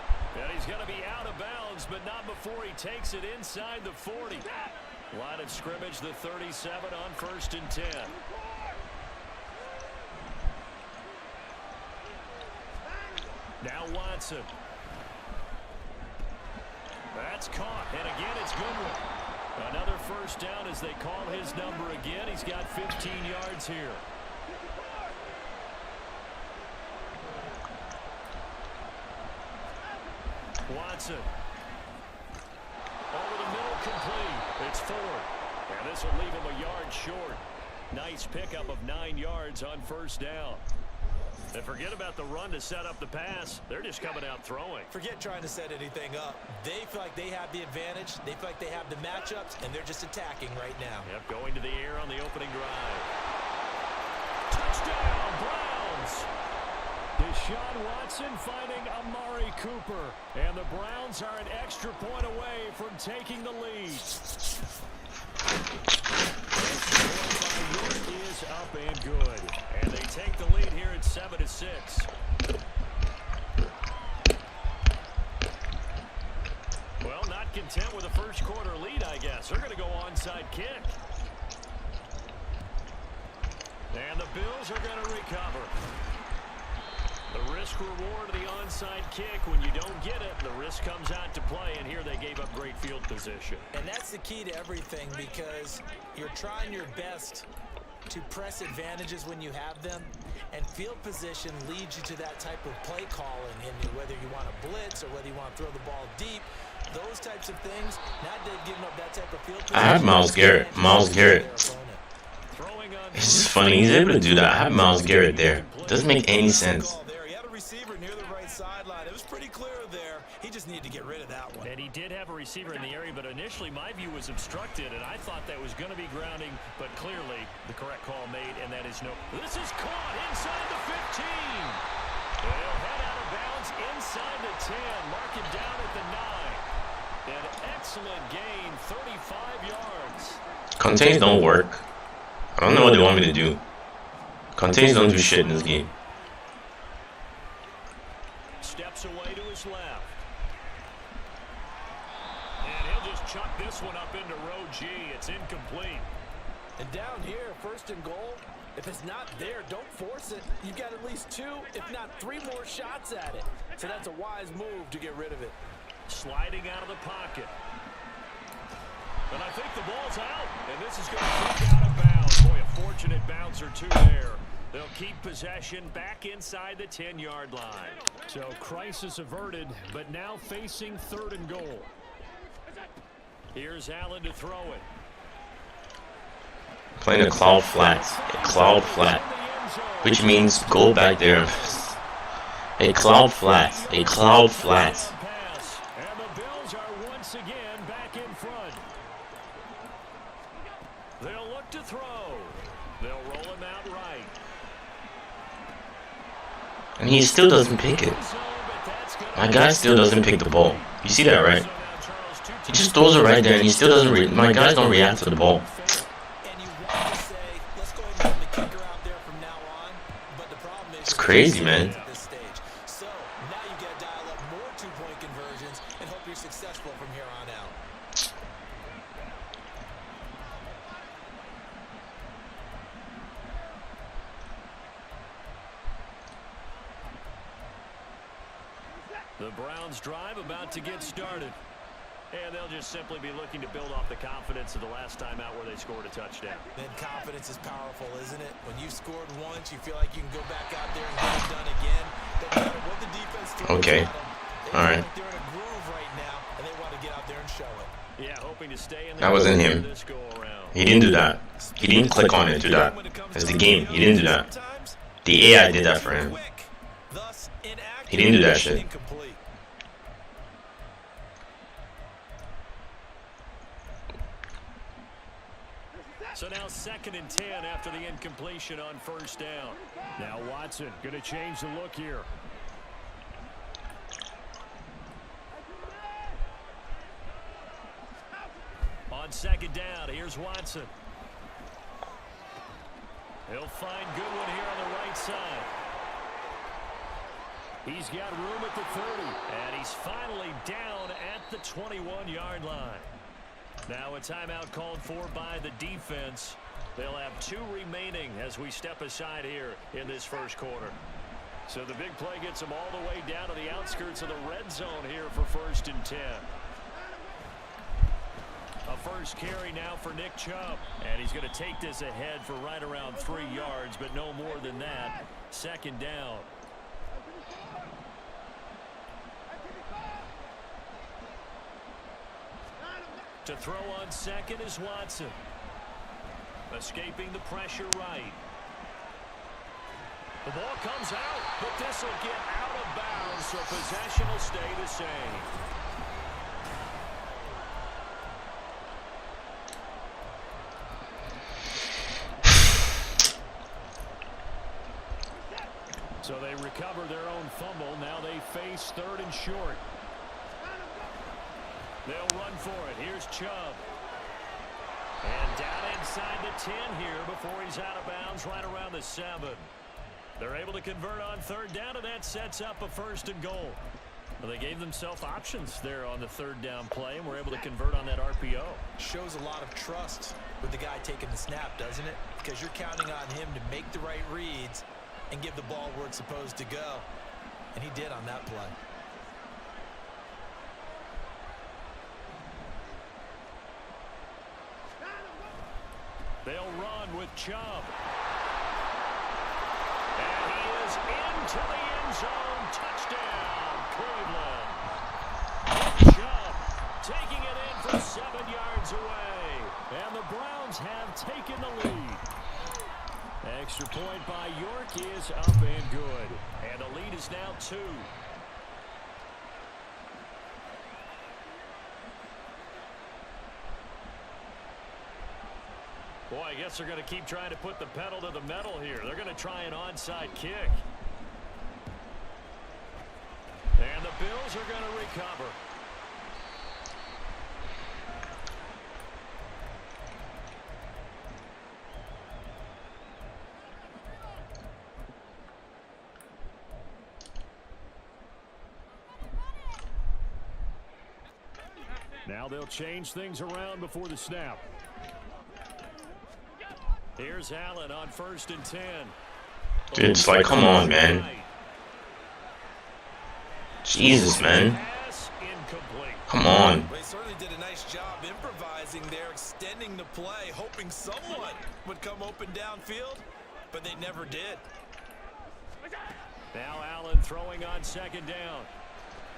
And he's going to be out of bounds, but not before he takes it inside the 40. Line of scrimmage, the 37 on 1st and 10. Now Watson. That's caught, and again it's Goodwin. Another first down as they call his number again. He's got 15 yards here. Watson. Over the middle, complete. It's Ford. And this will leave him a yard short. Nice pickup of 9 yards on first down. And forget about the run to set up the pass. They're just coming out throwing. Forget trying to set anything up. They feel like they have the advantage. They feel like they have the matchups, and they're just attacking right now. Yep, going to the air on the opening drive. Touchdown, Browns! Deshaun Watson finding Amari Cooper. And the Browns are an extra point away from taking the lead. Is up and good. And they take the lead here at 7-6. Well, not content with a first quarter lead, I guess. They're going to go onside kick. And the Bills are going to recover. The risk reward of the onside kick, when you don't get it, the risk comes out to play, and here they gave up great field position. And that's the key to everything, because you're trying your best to press advantages when you have them, and field position leads you to that type of play calling, and whether you want to blitz or whether you want to throw the ball deep, those types of things. Now they've given up that type of field position. I have Myles Garrett. It's just funny. He's able to do that. I have Myles Garrett there. Doesn't make any sense. Receiver near the right sideline. It was pretty clear there. He just needed to get rid of that one. And he did have a receiver in the area, but initially my view was obstructed, and I thought that was going to be grounding, but clearly the correct call made, and that is no. This is caught inside the 15. They'll head out of bounds inside the 10. Mark him down at the 9. An excellent gain, 35 yards. Contains don't work. I don't know what they want me to do. Contains don't do shit in this game. Steps away to his left. And he'll just chuck this one up into row G. It's incomplete. And down here, 1st and goal, if it's not there, don't force it. You've got at least 2, if not 3 more shots at it. So that's a wise move to get rid of it. Sliding out of the pocket. And I think the ball's out. And this is going to kick out of bounds. Boy, a fortunate bounce or two there. They'll keep possession back inside the 10-yard line. So crisis averted, but now facing 3rd and goal. Here's Allen to throw it. Playing a cloud flat. Which means go back there. A cloud flat. And the Bills are once again back in front. They'll look to throw. They'll roll him out right. And he still doesn't pick it. My guy still doesn't pick the ball. You see that, right? He just throws it right there, and he still doesn't. My guys don't react to the ball. It's crazy, man. So now you got to dial up more 2-point conversions and hope you're successful from here on out. The Browns drive about to get started. And they'll just simply be looking to build off the confidence of the last time out where they scored a touchdown. And confidence is powerful, isn't it? When you've scored once, you feel like you can go back out there and get it done again. Doesn't matter what the defense throws Okay. at them. All right. They're in a groove right now, and they want to get out there and show it. Yeah, hoping to stay in That wasn't him. this go around. He didn't do that. He didn't click on it and do that. It's the game. He didn't do that. The AI did that for him. He didn't do that shit. So now 2nd and 10 after the incompletion on first down. Now Watson going to change the look here. On 2nd down, here's Watson. He'll find Goodwin here on the right side. He's got room at the 30, and he's finally down at the 21-yard line. Now a timeout called for by the defense. They'll have 2 remaining as we step aside here in this first quarter. So the big play gets them all the way down to the outskirts of the red zone here for 1st and 10. A first carry now for Nick Chubb. And he's going to take this ahead for right around 3 yards, but no more than that. 2nd down. To throw on 2nd is Watson. Escaping the pressure right. The ball comes out, but this will get out of bounds, so possession will stay the same. So they recover their own fumble. Now they face 3rd and short. They'll run for it. Here's Chubb. And down inside the 10 here before he's out of bounds right around the 7. They're able to convert on 3rd down, and that sets up a 1st and goal. Well, they gave themselves options there on the 3rd down play, and were able to convert on that RPO. Shows a lot of trust with the guy taking the snap, doesn't it? Because you're counting on him to make the right reads and give the ball where it's supposed to go. And he did on that play. They'll run with Chubb. And he is into the end zone. Touchdown, Cleveland. Chubb taking it in from 7 yards away. And the Browns have taken the lead. Extra point by York is up and good. And the lead is now 2. Boy, I guess they're going to keep trying to put the pedal to the metal here. They're going to try an onside kick. And the Bills are going to recover. Now they'll change things around before the snap. Here's Allen on 1st and 10. Dude, it's like, come on, man. Jesus, man. Come on. They certainly did a nice job improvising there, extending the play, hoping someone would come open downfield, but they never did. Now Allen throwing on 2nd down.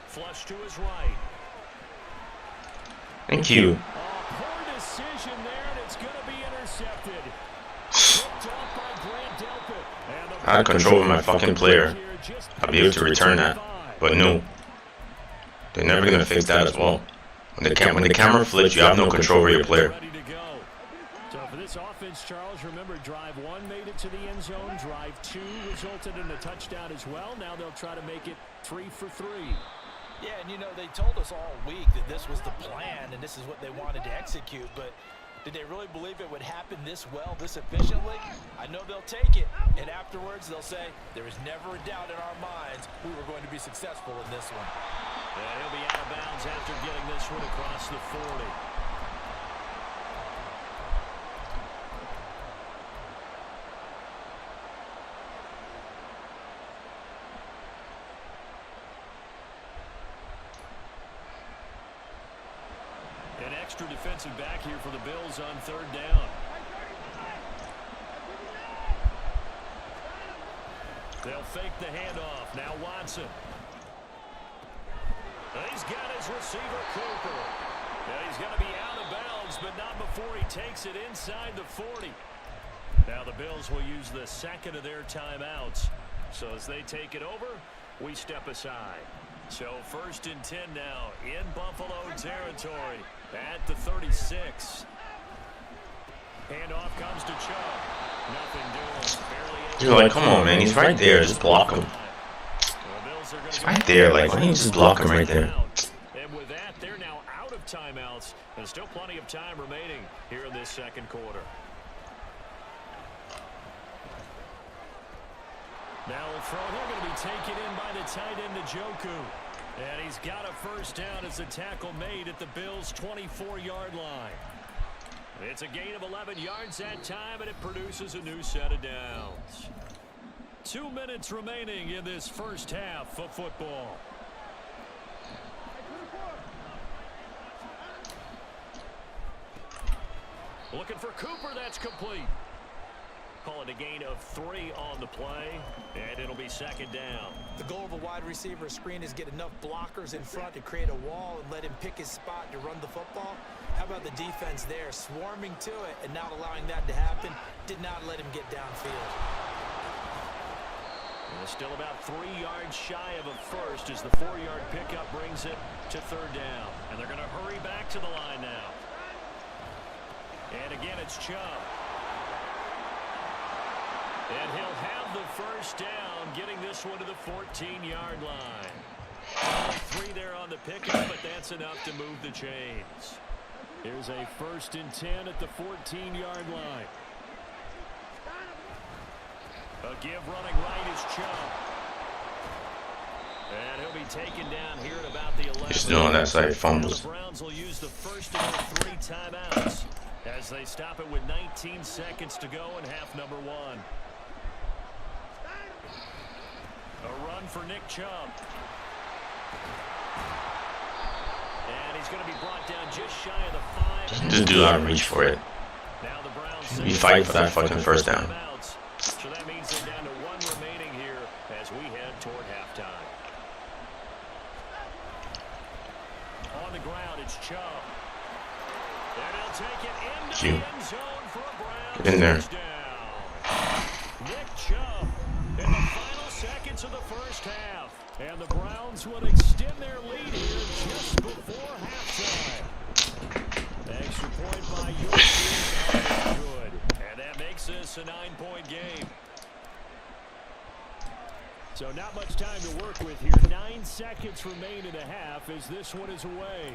Flush to his right. Thank you. Poor decision there, and it's going to be intercepted. I had control of my fucking player. I'll be able to return that. But no. They're never going to fix that as well. When the camera flips, you have no control over your player. So for this offense, Charles, remember drive 1 made it to the end zone. Drive 2 resulted in a touchdown as well. Now they'll try to make it 3 for 3. Yeah, and you know, they told us all week that this was the plan and this is what they wanted to execute, but did they really believe it would happen this well, this efficiently? I know they'll take it, and afterwards they'll say, there is never a doubt in our minds we were going to be successful in this one. And he'll be out of bounds after getting this one across the 40. An extra defensive back here for the Bills on 3rd down. They'll fake the handoff. Now Watson. He's got his receiver Cooper. Now he's going to be out of bounds, but not before he takes it inside the 40. Now the Bills will use the 2nd of their timeouts. So as they take it over, we step aside. So 1st and 10 now in Buffalo territory at the 36. Handoff comes to Chubb. Nothing doing. Barely Dude, like, come on, man. He's right there. Just block him. He's right there. Like, why don't you just block him right there? And with that, they're now out of timeouts. There's still plenty of time remaining here in this second quarter. Now a throw here going to be taken in by the tight end Njoku. And he's got a first down as the tackle made at the Bills' 24-yard line. It's a gain of 11 yards that time, and it produces a new set of downs. 2 minutes remaining in this first half of football. Looking for Cooper, that's complete. Call it a gain of 3 on the play, and it'll be second down. The goal of a wide receiver screen is get enough blockers in front to create a wall and let him pick his spot to run the football. How about the defense there, swarming to it and not allowing that to happen? Did not let him get downfield. And still about 3 yards shy of a first as the 4-yard pickup brings it to third down. And they're going to hurry back to the line now. And again, it's Chubb. And he'll have the first down, getting this one to the 14-yard line. 3 there on the pickup, but that's enough to move the chains. Here's a 1st and 10 at the 14-yard line. A give running right is Chubb. And he'll be taken down here at about the 11. He's still on that side, fumbles. The Browns will use the first of their 3 timeouts as they stop it with 19 seconds to go in half number 1. A run for Nick Chubb. And he's going to be brought down just shy of the 5. Just do not reach for it. Now the Browns You fight for that fucking first down. So that means they're down to 1 remaining here as we head toward halftime. On the ground, it's Chubb. And he'll take it into the end zone for a Browns Get in there. touchdown. Nick Chubb in the final seconds of the first half. And the Browns will extend their lead here just before halftime. Extra point by your team. Good. And that makes this a 9-point game. So not much time to work with here. 9 seconds remain in the half as this one is away.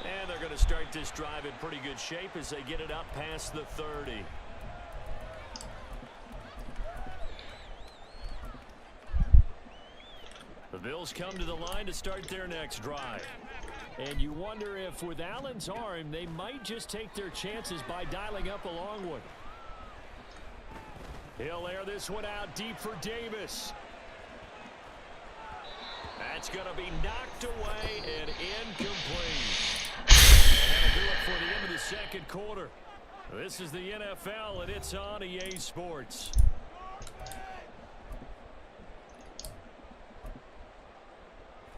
And they're going to start this drive in pretty good shape as they get it up past the 30. The Bills come to the line to start their next drive. And you wonder if with Allen's arm, they might just take their chances by dialing up a long one. He'll air this one out deep for Davis. That's going to be knocked away and incomplete. That'll do it for the end of the second quarter. This is the NFL, and it's on EA Sports.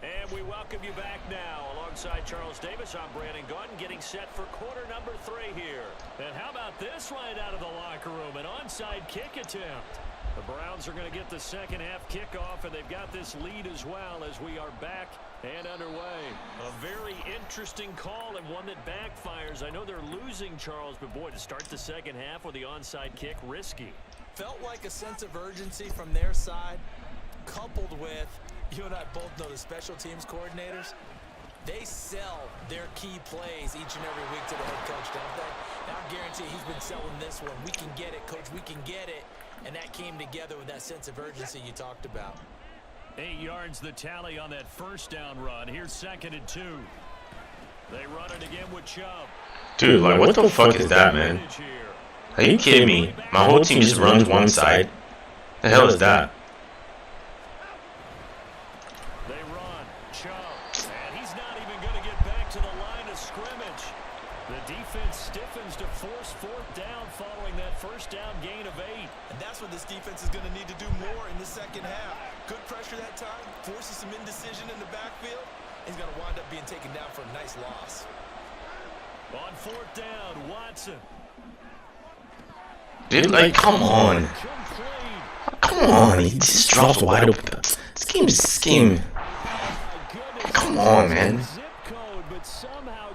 And we welcome you back now. Alongside Charles Davis, I'm Brandon Gordon, getting set for quarter number 3 here. And how about this right out of the locker room? An onside kick attempt. The Browns are going to get the second half kickoff, and they've got this lead as well as we are back and underway. A very interesting call and one that backfires. I know they're losing, Charles, but boy, to start the second half with the onside kick, risky. Felt like a sense of urgency from their side, coupled with, you and I both know the special teams coordinators, they sell their key plays each and every week to the head coach, don't they? And I guarantee he's been selling this one. We can get it, coach, we can get it. And that came together with that sense of urgency you talked about. 8 yards the tally on that first down run. Here's 2nd and 2. They run it again with Chubb. Dude, like, what the fuck is that, man? Are you kidding me? My whole team just runs one side. The hell is that? They run. Chubb. And he's not even going to get back to the line of scrimmage. The defense stiffens to force 4th down following that first down gain of 8. And that's what this defense is going to need to do more in the second half. Good pressure that time, forces some indecision in the backfield. He's going to wind up being taken down for a nice loss. On 4th down, Watson. Dude, like, come on. Come on, he just drops wide open. Scheme. Come on, man. Zip code, but somehow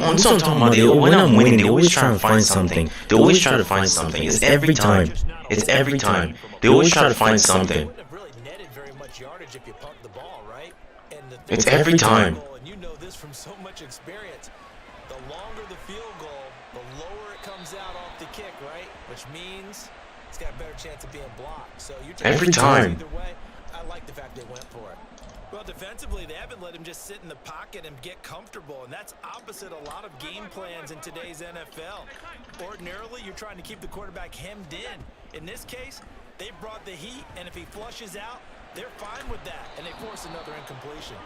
That's what I'm talking about. When I'm winning, they always try to find something. They always try to find something. It's every time. It's every time. They always try to find something. It's every time. And you know this from so much experience. The longer the field goal, the lower it comes out off the kick, right? Which means it's got a better chance of being blocked. So you're every time. Either way, I like the fact they went for it. Well, defensively, they haven't let him just sit in the pocket and get comfortable, and that's opposite a lot of game plans in today's NFL. Ordinarily, you're trying to keep the quarterback hemmed in. In this case, they brought the heat, and if he flushes out, they're fine with that, and they force another incompletion.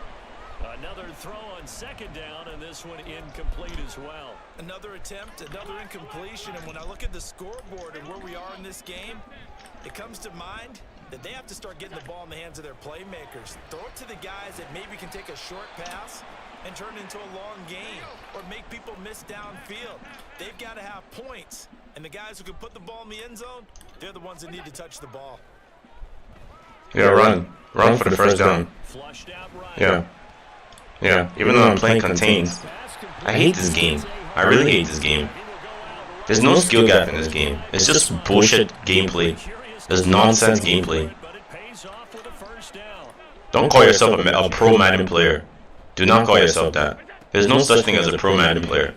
Another throw on second down, and this one incomplete as well. Another attempt, another incompletion, and when I look at the scoreboard and where we are in this game, it comes to mind that they have to start getting the ball in the hands of their playmakers. Throw it to the guys that maybe can take a short pass and turn it into a long game or make people miss downfield. They've got to have points, and the guys who can put the ball in the end zone, they're the ones that need to touch the ball. Yeah, run for the first down. Yeah. Yeah, even though I'm playing contains. I hate this game. I really hate this game. There's no skill gap in this game. It's just bullshit gameplay. There's nonsense gameplay. Don't call yourself a pro Madden player. Do not call yourself that. There's no such thing as a pro Madden player.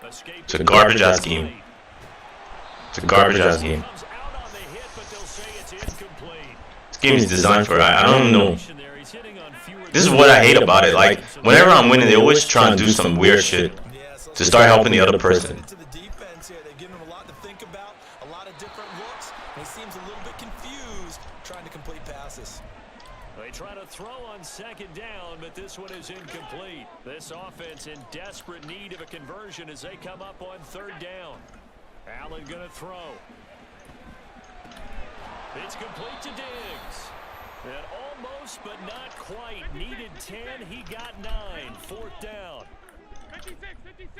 It's a garbage ass game. It's a garbage ass game. This game is designed for I don't know. This is what I hate about it. Like, whenever I'm winning, they always try to do some weird shit to start helping the other person. To the defense here, they've given him a lot to think about, a lot of different looks, and he seems a little bit confused trying to complete passes. They try to throw on second down, but this one is incomplete. This offense in desperate need of a conversion as they come up on third down. Allen going to throw. It's complete to Diggs. And almost, but not quite. Needed 10. He got 9. Fourth down. 56, 56.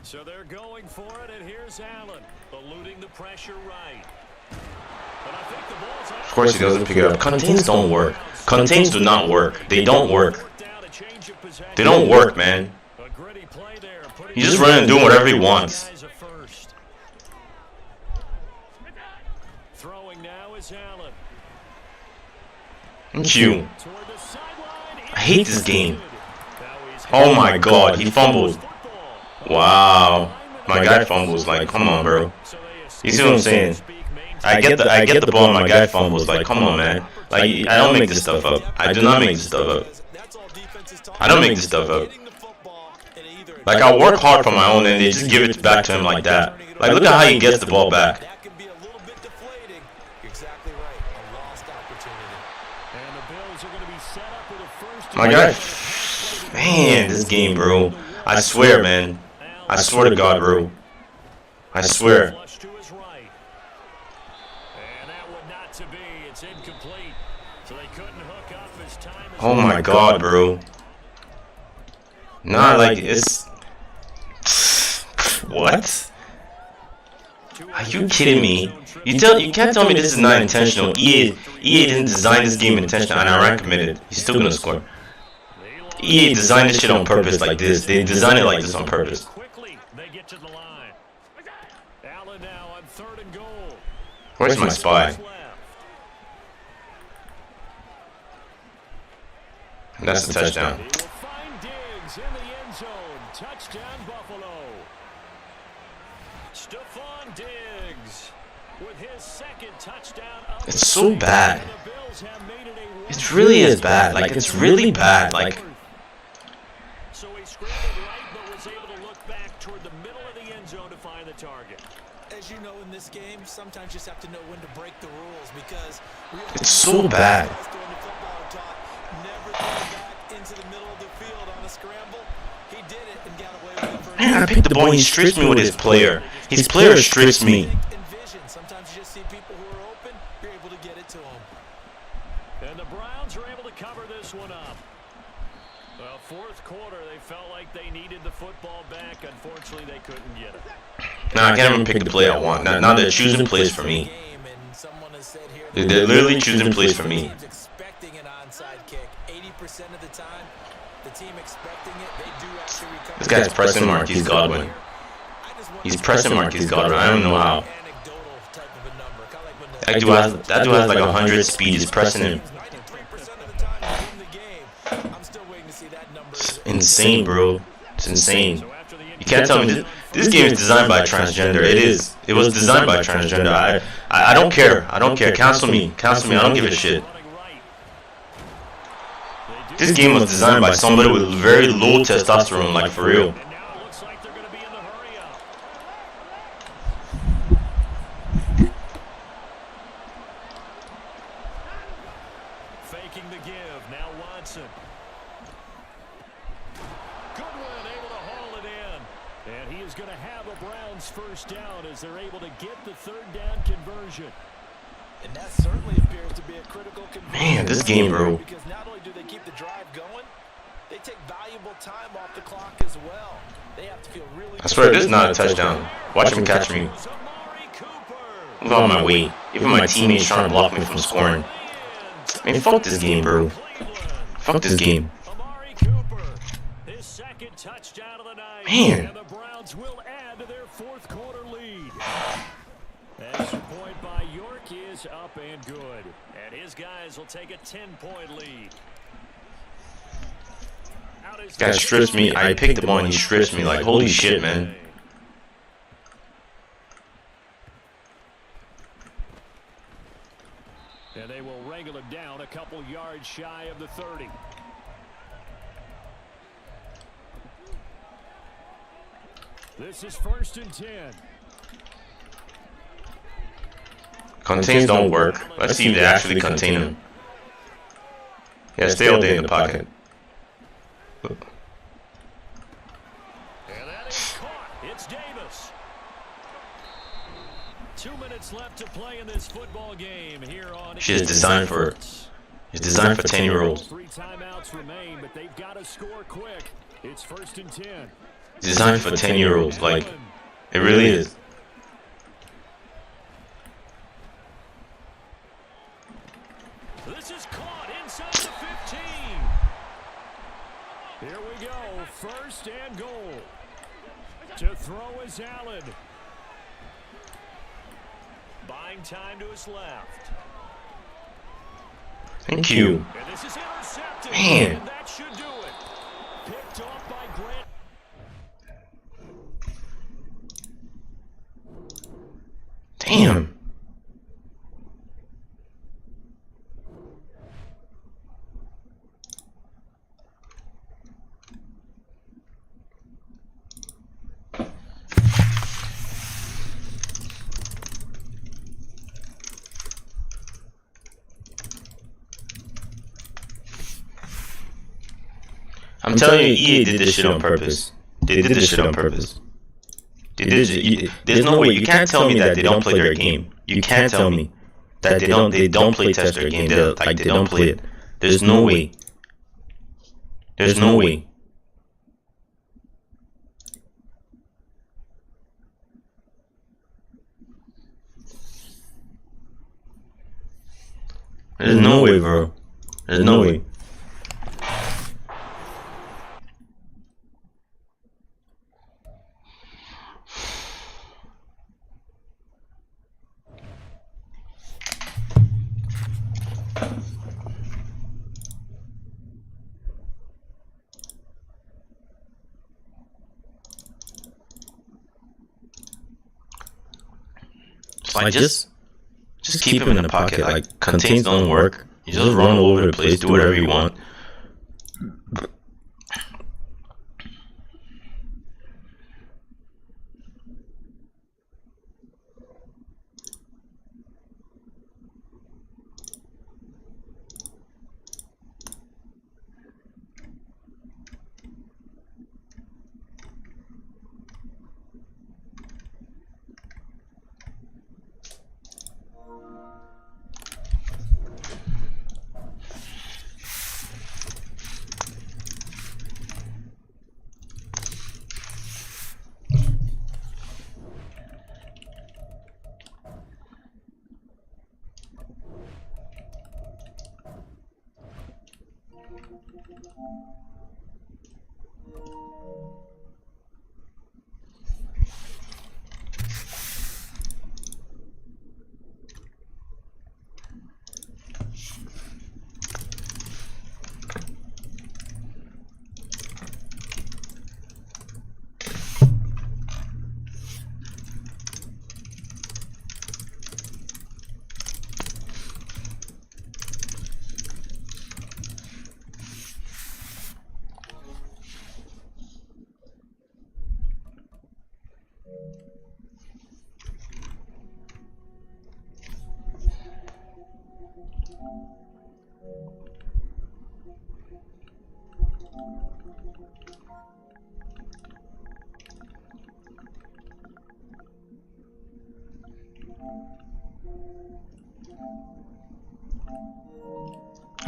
So they're going for it, and here's Allen, eluding the pressure right. But I think the ball's Of course he doesn't pick it up. Contains don't work. Contains do not work. They don't work. They don't work, man. He's just running and doing whatever he wants. Throwing now is Allen. Thank you. I hate this game. Oh my god, he fumbled. Wow. My guy fumbles. Like, come on, bro. You see what I'm saying? I get the ball, my guy fumbles. Like, come on, man. Like, I don't make this stuff up. I do not make this stuff up. I don't make this stuff up. Like, I work hard for my own and they just give it back to him like that. Like, look at how he gets the ball back. My guy, man, this game, bro. I swear, man. I swear to God, bro. I swear. Oh my God, bro. Nah, like it's what? Are you kidding me? You can't tell me this is not intentional. EA didn't design this game intentionally, and Iran committed. He's still gonna score. EA designed this shit on purpose like this. They designed it like this on purpose. Where's my spy? And that's the touchdown. It's so bad. It really is bad. Like, it's really bad. Like, so he scrambled right, but was able to look back toward the middle of the end zone to find the target. As you know, in this game, sometimes you just have to know when to break the rules because it's so bad. Man, I picked the ball and he strips me with his player. His player strips me. Sometimes you just see people who are open, you're able to get it to them. And the Browns are able to cover this one up. Well, fourth quarter, they felt like they needed the football back. Unfortunately, they couldn't get it. Nah, I can't even pick the play I want. Now they're choosing plays for me. They're literally choosing plays for me. the team expecting it, they do actually recover. This guy's pressing Marquise Godwin. He's pressing Marquise Godwin. I don't know how. That dude has like 100 speed. He's pressing him. It's insane, bro. It's insane. You can't tell me this game is designed by a transgender. It is. It was designed by a transgender. I don't care. I don't care. Cancel me. Cancel me. I don't give a shit. This game was designed by somebody with very low testosterone, like for real. Faking the give. Now Watson. Goodwin able to haul it in. And he is going to have a Browns first down as they're able to get the third down conversion. And that certainly appears to be a critical conversion. Man, this game, bro. Because not only do they keep the drive going, they take valuable time off the clock as well. They have to feel really. I swear, this is not a touchdown. Watch him catch me. Move out of my way. Even my teammates trying to block me from scoring. Man, fuck this game, bro. Fuck this game. His second touchdown of the night. Man. And the Browns will add to their fourth quarter lead. Extra point by York is up and good. And his guys will take a 10-point lead. Guy strips me. I picked the ball and he strips me. Like, holy shit, man. And they will wrangle him down a couple yards shy of the 30. This is 1st and 10. Contains don't work. Let's see if they actually contain him. Yeah, stay all day in the pocket. And that is caught. It's Davis. 2 minutes left to play in this football game here on. Shit is designed for. It's designed for 10-year-olds. 3 timeouts remain, but they've got to score quick. It's 1st and 10. It's designed for 10-year-olds. Like, it really is. This is caught inside the 15. Here we go. 1st and goal. To throw is Allen. Buying time to his left. Thank you. And this is intercepted. Man. And that should do it. Picked off by Grant. Damn. I'm telling you, EA did this shit on purpose. They did this shit on purpose. There's no way. You can't tell me that they don't play their game. You can't tell me that they don't play test their game. They don't play it. There's no way. There's no way. There's no way, bro. There's no way. Like just keep him in the pocket. Like contains don't work. You just run all over the place, do whatever you want.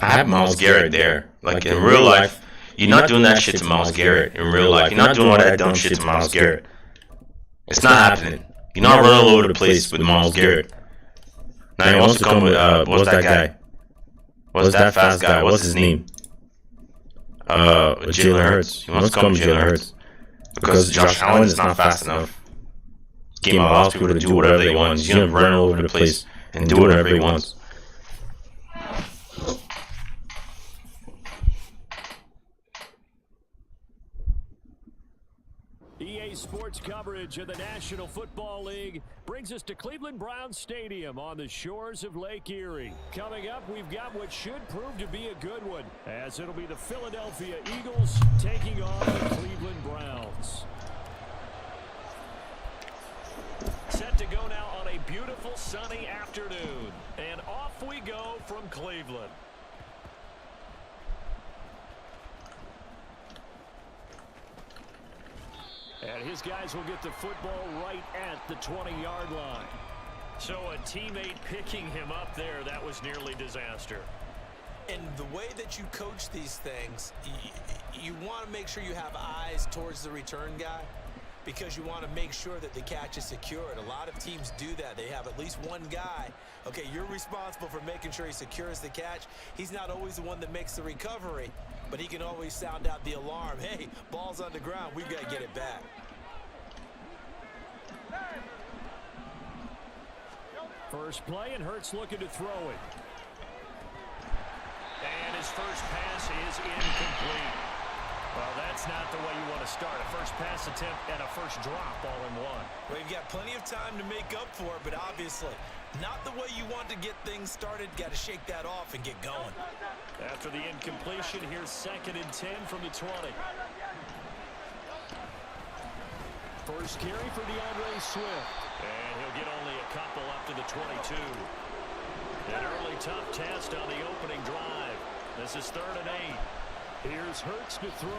I have Myles Garrett there. Like in real life, you're not doing that shit to Myles Garrett. In real life, you're not doing all that dumb shit to Myles Garrett. It's not happening. You're not running all over the place with Myles Garrett. Now he wants to come with what's that guy? What's that fast guy? What's his name? Jalen Hurts. He wants to come with Jalen Hurts because Josh Allen is not fast enough. Game allows people to do whatever they want. He's gonna run all over the place and do whatever he wants. EA Sports coverage of the National Football League brings us to Cleveland Browns Stadium on the shores of Lake Erie. Coming up, we've got what should prove to be a good one, as it'll be the Philadelphia Eagles taking on the Cleveland Browns. Set to go now on a beautiful sunny afternoon, and off we go from Cleveland. And his guys will get the football right at the 20-yard line. So a teammate picking him up there, that was nearly disaster. And the way that you coach these things, you want to make sure you have eyes towards the return guy because you want to make sure that the catch is secured. A lot of teams do that. They have at least one guy. Okay, you're responsible for making sure he secures the catch. He's not always the one that makes the recovery, but he can always sound out the alarm. Hey, ball's on the ground. We've got to get it back. First play, and Hurts looking to throw it. And his first pass is incomplete. Well, that's not the way you want to start. A first pass attempt and a first drop all in one. Well, you've got plenty of time to make up for it, but obviously not the way you want to get things started. Got to shake that off and get going. After the incompletion, here's 2nd and 10 from the 20. First carry for DeAndre Swift. And he'll get only a couple up to the 22. An early tough test on the opening drive. This is 3rd and 8. Here's Hurts to throw.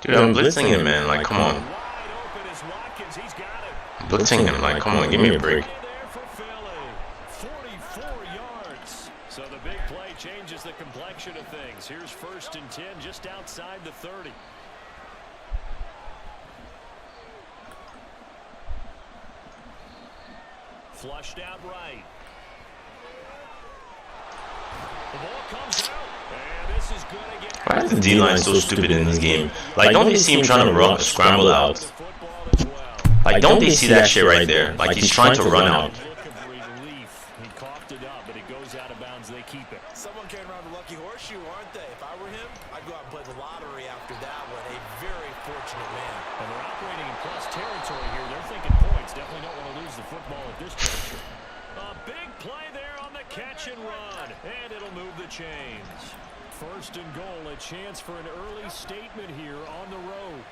Dude, I'm blitzing him, man. Like, come on. Wide open is Watkins. He's got it. I'm blitzing him. Like, come on, give me a break. There for Philly. 44 yards. So the big play changes the complexion of things. Here's 1st and 10 just outside the 30. Flushed out right. The ball comes out, and this is going to get... Why is the D-line so stupid in this game? Like, don't they see him trying to run, scramble out? Like, don't they see that shit right there? Like, he's trying to run out. He coughed it up, but it goes out of bounds. They keep it. Someone carrying around a lucky horseshoe, aren't they? If I were him, I'd go out and play the lottery after that one. A very fortunate man. And they're operating in plus territory here. They're thinking points. Definitely don't want to lose the football at this juncture. A big play there on the catch and run. And it'll move the chains. 1st and goal. A chance for an early statement here on the road.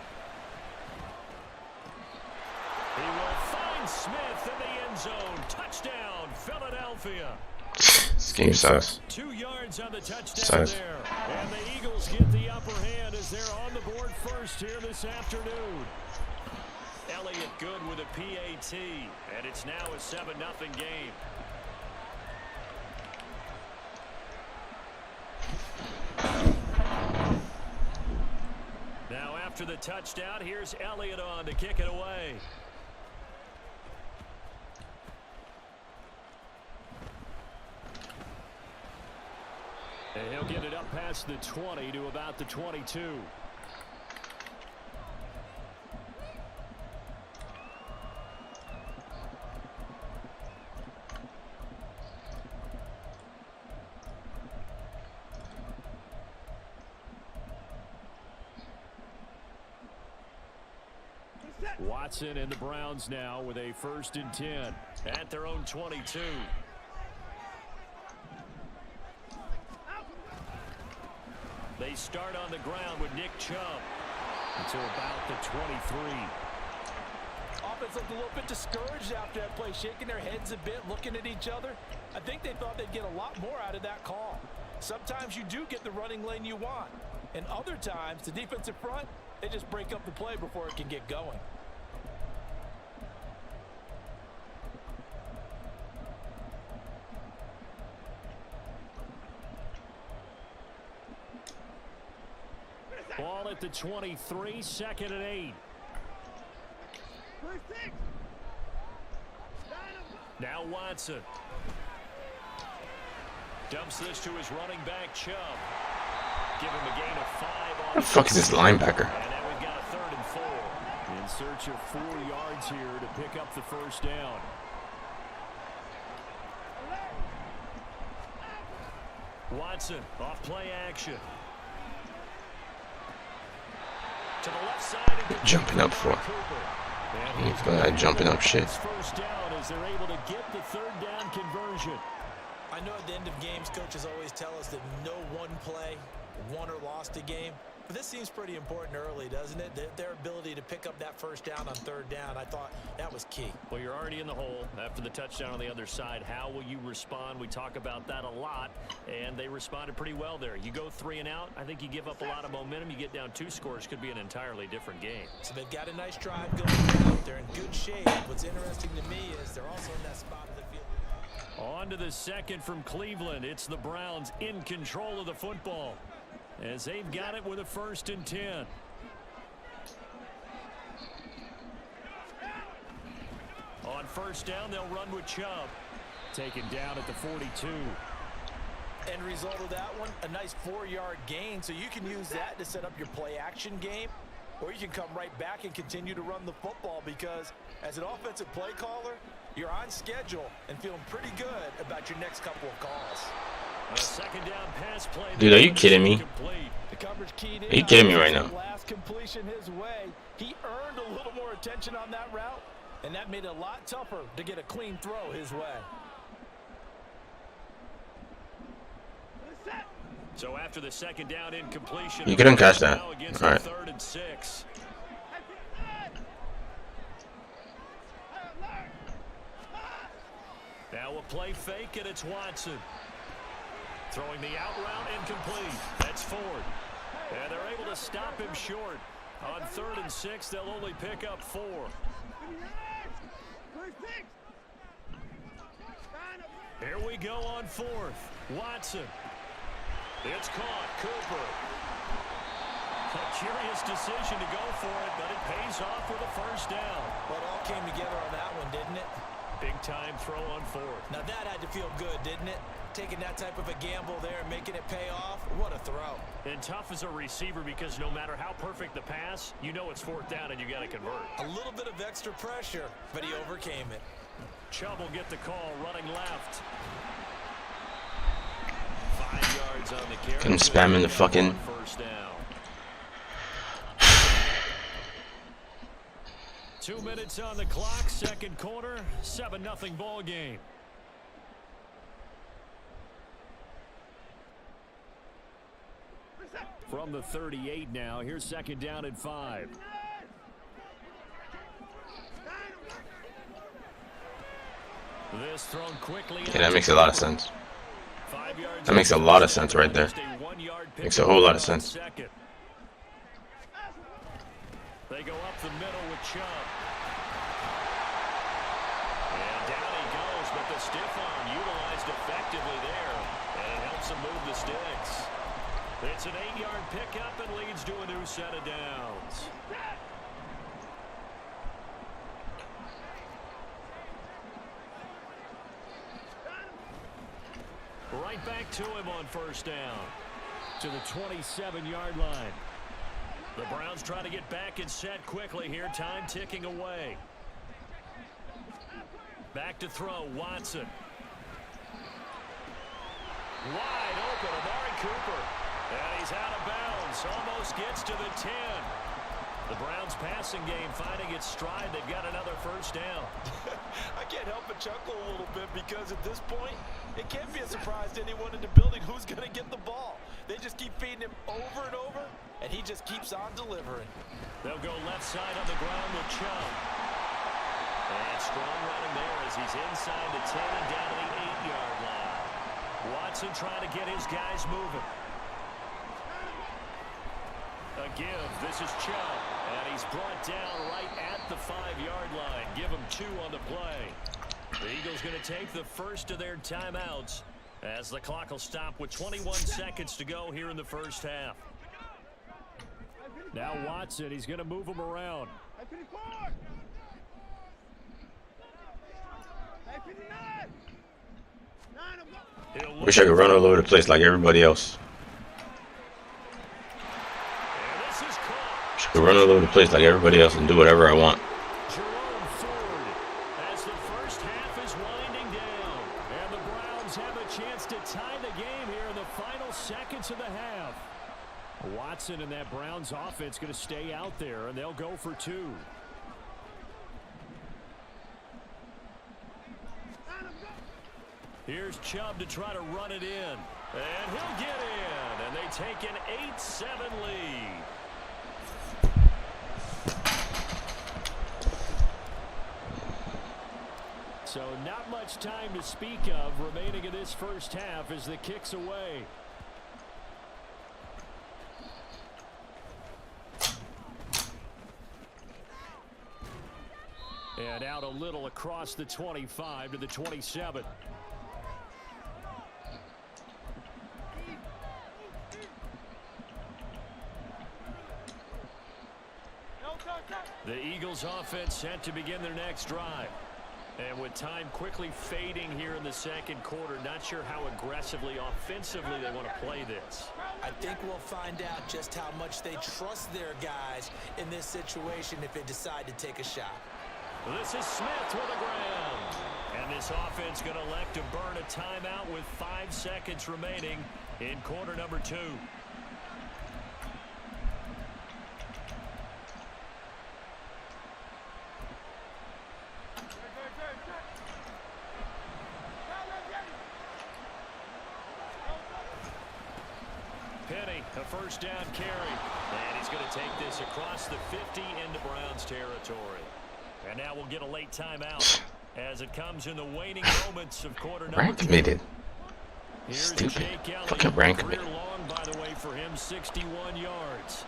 He will find Smith in the end zone. Touchdown, Philadelphia. This game sucks. 2 yards on the touchdown there. And the Eagles get the upper hand as they're on the board first here this afternoon. Elliott good with a PAT, and it's now a 7-0 game. Now after the touchdown, here's Elliott on to kick it away. And he'll get it up past the 20 to about the 22. Watson and the Browns now with a 1st and 10 at their own 22. They start on the ground with Nick Chubb until about the 23. Offense looked a little bit discouraged after that play, shaking their heads a bit, looking at each other. I think they thought they'd get a lot more out of that call. Sometimes you do get the running lane you want, and other times the defensive front, they just break up the play before it can get going. Ball at the 23, 2nd and 8. Now Watson. Dumps this to his running back, Chubb. Give him a gain of 5 on What the fuck is this linebacker? And then we've got a 3rd and 4. In search of 4 yards here to pick up the first down. Watson off play action. To the left side. Jumping up for. Jumping up shit. First down as they're able to get the 3rd down conversion. I know at the end of games, coaches always tell us that no one play won or lost a game. But this seems pretty important early, doesn't it? Their ability to pick up that first down on 3rd down, I thought that was key. Well, you're already in the hole after the touchdown on the other side. How will you respond? We talk about that a lot, and they responded pretty well there. You go 3 and out, I think you give up a lot of momentum. You get down 2 scores, could be an entirely different game. So they've got a nice drive going. They're in good shape. What's interesting to me is they're also in that spot of the field. On to the 2nd from Cleveland. It's the Browns in control of the football as they've got it with a 1st and 10. On 1st down, they'll run with Chubb. Taken down at the 42. End result of that one, a nice 4-yard gain. So you can use that to set up your play action game, or you can come right back and continue to run the football, because as an offensive play caller, you're on schedule and feeling pretty good about your next couple of calls. A 2nd down pass play. Dude, are you kidding me? Are you kidding me right now? Last completion his way. He earned a little more attention on that route, and that made it a lot tougher to get a clean throw his way. So after the 2nd down incompletion, You couldn't catch that. All right. 3rd and 6. Now a play fake, and it's Watson. Throwing the out route, incomplete. That's Ford. And they're able to stop him short. On 3rd and 6, they'll only pick up 4. Here we go on 4th. Watson. It's caught. Cooper. A curious decision to go for it, but it pays off with a 1st down. Well, it all came together on that one, didn't it? Big time throw on 4th. Now that had to feel good, didn't it? Taking that type of a gamble there and making it pay off. What a throw. And tough as a receiver, because no matter how perfect the pass, you know it's 4th down and you got to convert. A little bit of extra pressure, but he overcame it. Chubb will get the call, running left. 5 yards on the carry. Couldn't spam in the fucking. 1st down. 2 minutes on the clock, 2nd quarter, 7-0 ball game. From the 38 now, here's 2nd down and 5. This thrown quickly. Yeah, that makes a lot of sense. That makes a lot of sense right there. Makes a whole lot of sense. They go up the middle with Chubb. And down he goes, but the stiff arm utilized effectively there. And it helps him move the sticks. It's an 8-yard pickup and leads to a new set of downs. Right back to him on 1st down. To the 27-yard line. The Browns try to get back and set quickly here. Time ticking away. Back to throw. Watson. Wide open. Amari Cooper. And he's out of bounds. Almost gets to the 10. The Browns passing game finding its stride. They've got another 1st down. I can't help but chuckle a little bit, because at this point, it can't be a surprise to anyone in the building who's going to get the ball. They just keep feeding him over and over, and he just keeps on delivering. They'll go left side on the ground with Chubb. And strong running there as he's inside the 10 and down to the 8-yard line. Watson trying to get his guys moving. A give. This is Chubb. And he's brought down right at the 5-yard line. Give him 2 on the play. The Eagles going to take the first of their timeouts as the clock will stop with 21 seconds to go here in the 1st half. Now Watson, he's going to move him around. Wish I could run all over the place like everybody else. Wish I could run all over the place like everybody else and do whatever I want. As the first half is winding down, and the Browns have a chance to tie the game here in the final seconds of the half. Watson and that Browns offense going to stay out there, and they'll go for two. Here's Chubb to try to run it in, and he'll get in, and they take an 8-7 lead. So not much time to speak of remaining in this first half as the kick's away. And out a little across the 25 to the 27. The Eagles offense set to begin their next drive. And with time quickly fading here in the second quarter, not sure how aggressively, offensively they want to play this. I think we'll find out just how much they trust their guys in this situation if they decide to take a shot. This is Smith with the ground. And this offense going to elect to burn a timeout with 5 seconds remaining in quarter number 2. Penny, a first down carry. And he's going to take this across the 50 into Browns territory. And now we'll get a late timeout as it comes in the waning moments of quarter number 2. Rank committed. Stupid. Fucking rank committed. Long, by the way, for him, 61 yards.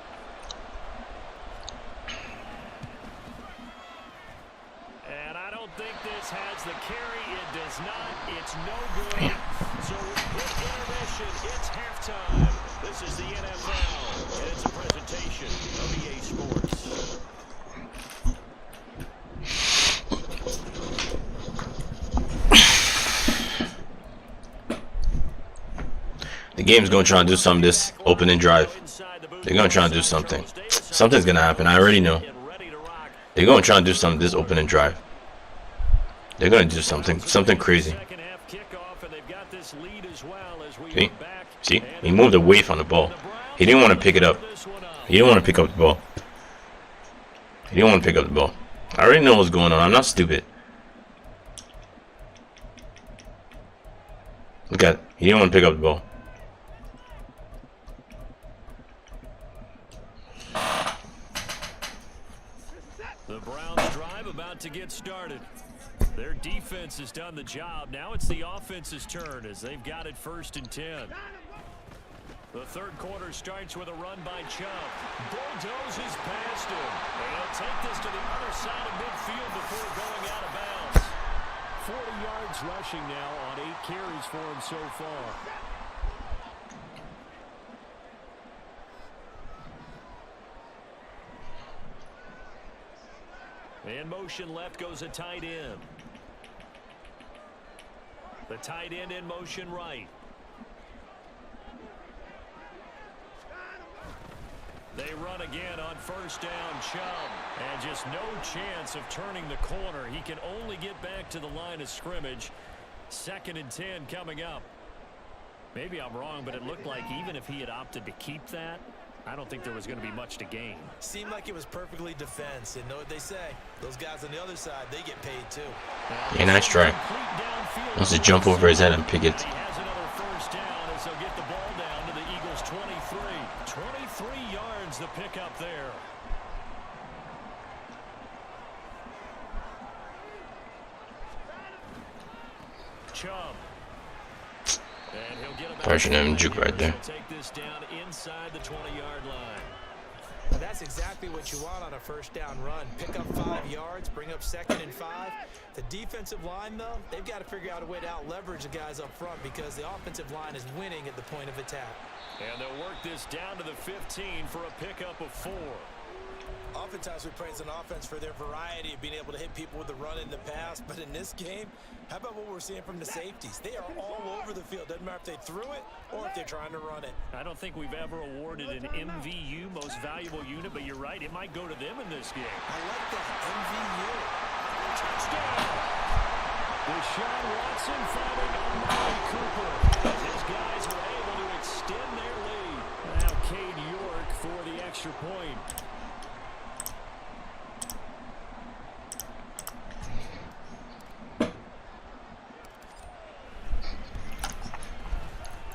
And I don't think this has the carry. It does not. It's no good. So with intermission, it's halftime. This is the NFL, and it's a presentation of EA Sports. The game's gonna try and do something this opening drive. They're gonna try and do something. Something's gonna happen. I already know. They're gonna try and do something this opening drive. They're gonna do something crazy. See? He moved away from the ball. He didn't want to pick it up. He didn't want to pick up the ball. He didn't want to pick up the ball. I already know what's going on. I'm not stupid. Look at it. He didn't want to pick up the ball. The Browns drive about to get started. Their defense has done the job. Now it's the offense's turn as they've got it 1st and 10. The third quarter starts with a run by Chubb. Bulldozes past him. And he'll take this to the other side of midfield before going out of bounds. 40 yards rushing now on 8 carries for him so far. In motion left goes a tight end. The tight end in motion right. They run again on 1st down, Chubb. And just no chance of turning the corner. He can only get back to the line of scrimmage. 2nd and 10 coming up. Maybe I'm wrong, but it looked like even if he had opted to keep that, I don't think there was going to be much to gain. Seemed like it was perfectly defense. And know what they say? Those guys on the other side, they get paid too. Yeah, nice try. Wants to jump over his head and pick it. He has another 1st down as they'll get the ball down to the Eagles' 23. 23 yards the pickup there. Chubb. And he'll get about Pressure him, juke right there. Take this down inside the 20-yard line. That's exactly what you want on a 1st down run. Pick up 5 yards, bring up 2nd and 5. The defensive line, though, they've got to figure out a way to out-leverage the guys up front because the offensive line is winning at the point of attack. And they'll work this down to the 15 for a pickup of 4. Oftentimes we praise an offense for their variety of being able to hit people with the run in the pass, but in this game, how about what we're seeing from the safeties? They are all over the field. Doesn't matter if they threw it or if they're trying to run it. I don't think we've ever awarded an MVU, most valuable unit, but you're right, it might go to them in this game. I like that, MVU. Touchdown! Deshaun Watson finding Amari Cooper. His guys were able to extend their lead. Now Cade York for the extra point.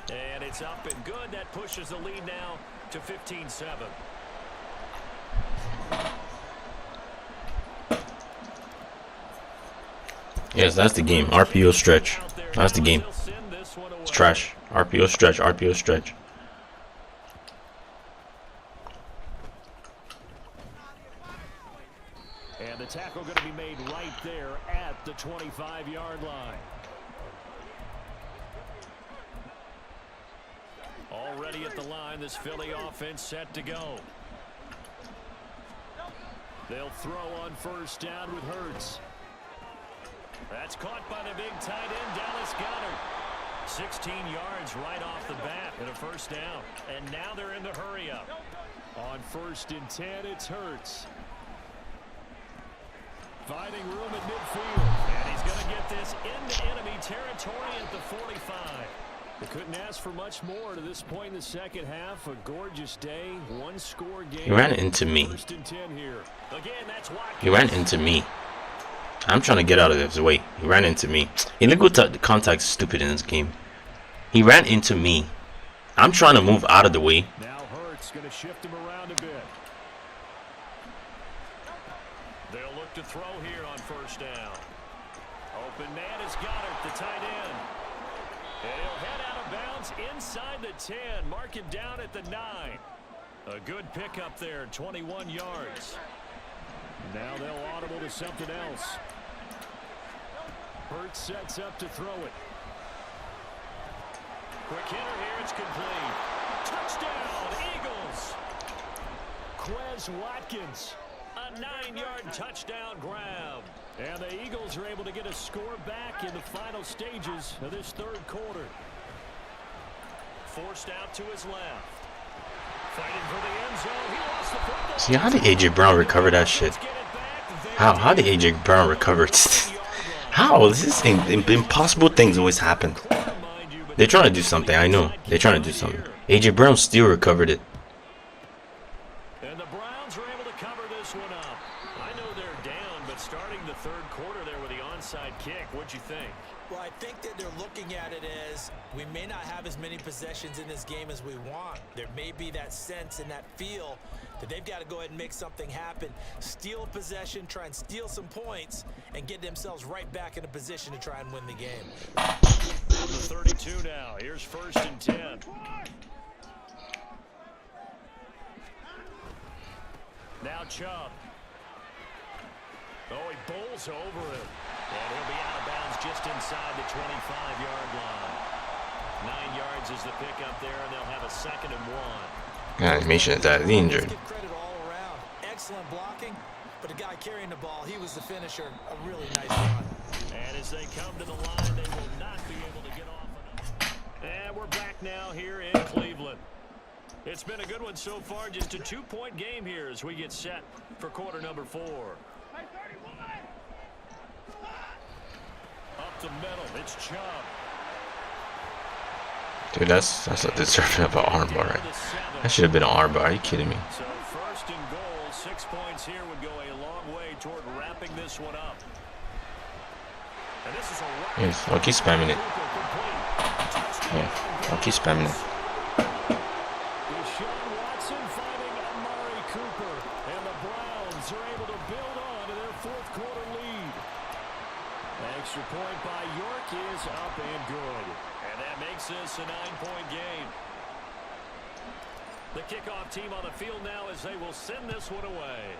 And it's up and good. That pushes the lead now to 15-7. Yes, that's the game. RPO stretch. That's the game. It's trash. RPO stretch. RPO stretch. And the tackle going to be made right there at the 25-yard line. Already at the line, this Philly offense set to go. They'll throw on first down with Hurts. That's caught by the big tight end, Dallas Goedert. 16 yards right off the bat and a first down. And now they're in the hurry up. On 1st and 10, it's Hurts. Finding room at midfield. And he's going to get this into enemy territory at the 45. They couldn't ask for much more to this point in the second half. A gorgeous day, one-score game. He ran into me. 1st and 10 here. Again, that's Watkins. He ran into me. I'm trying to get out of his way. He ran into me. Illegal contact is stupid in this game. He ran into me. I'm trying to move out of the way. Now Hurts going to shift him around a bit. They'll look to throw here on first down. Open man has got it, the tight end. And he'll head out of bounds inside the 10. Mark him down at the 9. A good pickup there, 21 yards. Now they'll audible to something else. Hurts sets up to throw it. Quick hitter here, it's complete. Touchdown, Eagles! Quez Watkins, a 9-yard touchdown grab. And the Eagles are able to get a score back in the final stages of this third quarter. Forced out to his left. Fighting for the end zone. He lost the football. See, how did A.J. Brown recover that shit? How did A.J. Brown recover it? How? This is impossible things always happen. They're trying to do something, I know. They're trying to do something. A.J. Brown still recovered it. And the Browns are able to cover this one up. I know they're down, but starting the third quarter there with the onside kick, what'd you think? Well, I think that they're looking at it as we may not have as many possessions in this game as we want. There may be that sense and that feel that they've got to go ahead and make something happen. Steal a possession, try and steal some points, and get themselves right back in a position to try and win the game. From the 32 now. Here's 1st and 10. Now Chubb. Oh, he bowls over him. And he'll be out of bounds just inside the 25-yard line. 9 yards is the pickup there, and they'll have a 2nd and 1. Animation is that injured. Give credit all around. Excellent blocking, but the guy carrying the ball, he was the finisher. A really nice run. And as they come to the line, they will not be able to get off enough. And we're back now here in Cleveland. It's been a good one so far. Just a 2-point game here as we get set for quarter number 4. Up the middle, it's Chubb. Dude, that's a deserving of an armbar, right? That should have been an armbar. Are you kidding me? So 1st and goal, 6 points here would go a long way toward wrapping this one up. And this is a Yes, I'll keep spamming it. Yeah, I'll keep spamming it. Deshaun Watson finding Amari Cooper, and the Browns are able to build on to their 4th quarter lead. Extra point by York is up and good. And that makes this a 9-point game. The kickoff team on the field now as they will send this one away.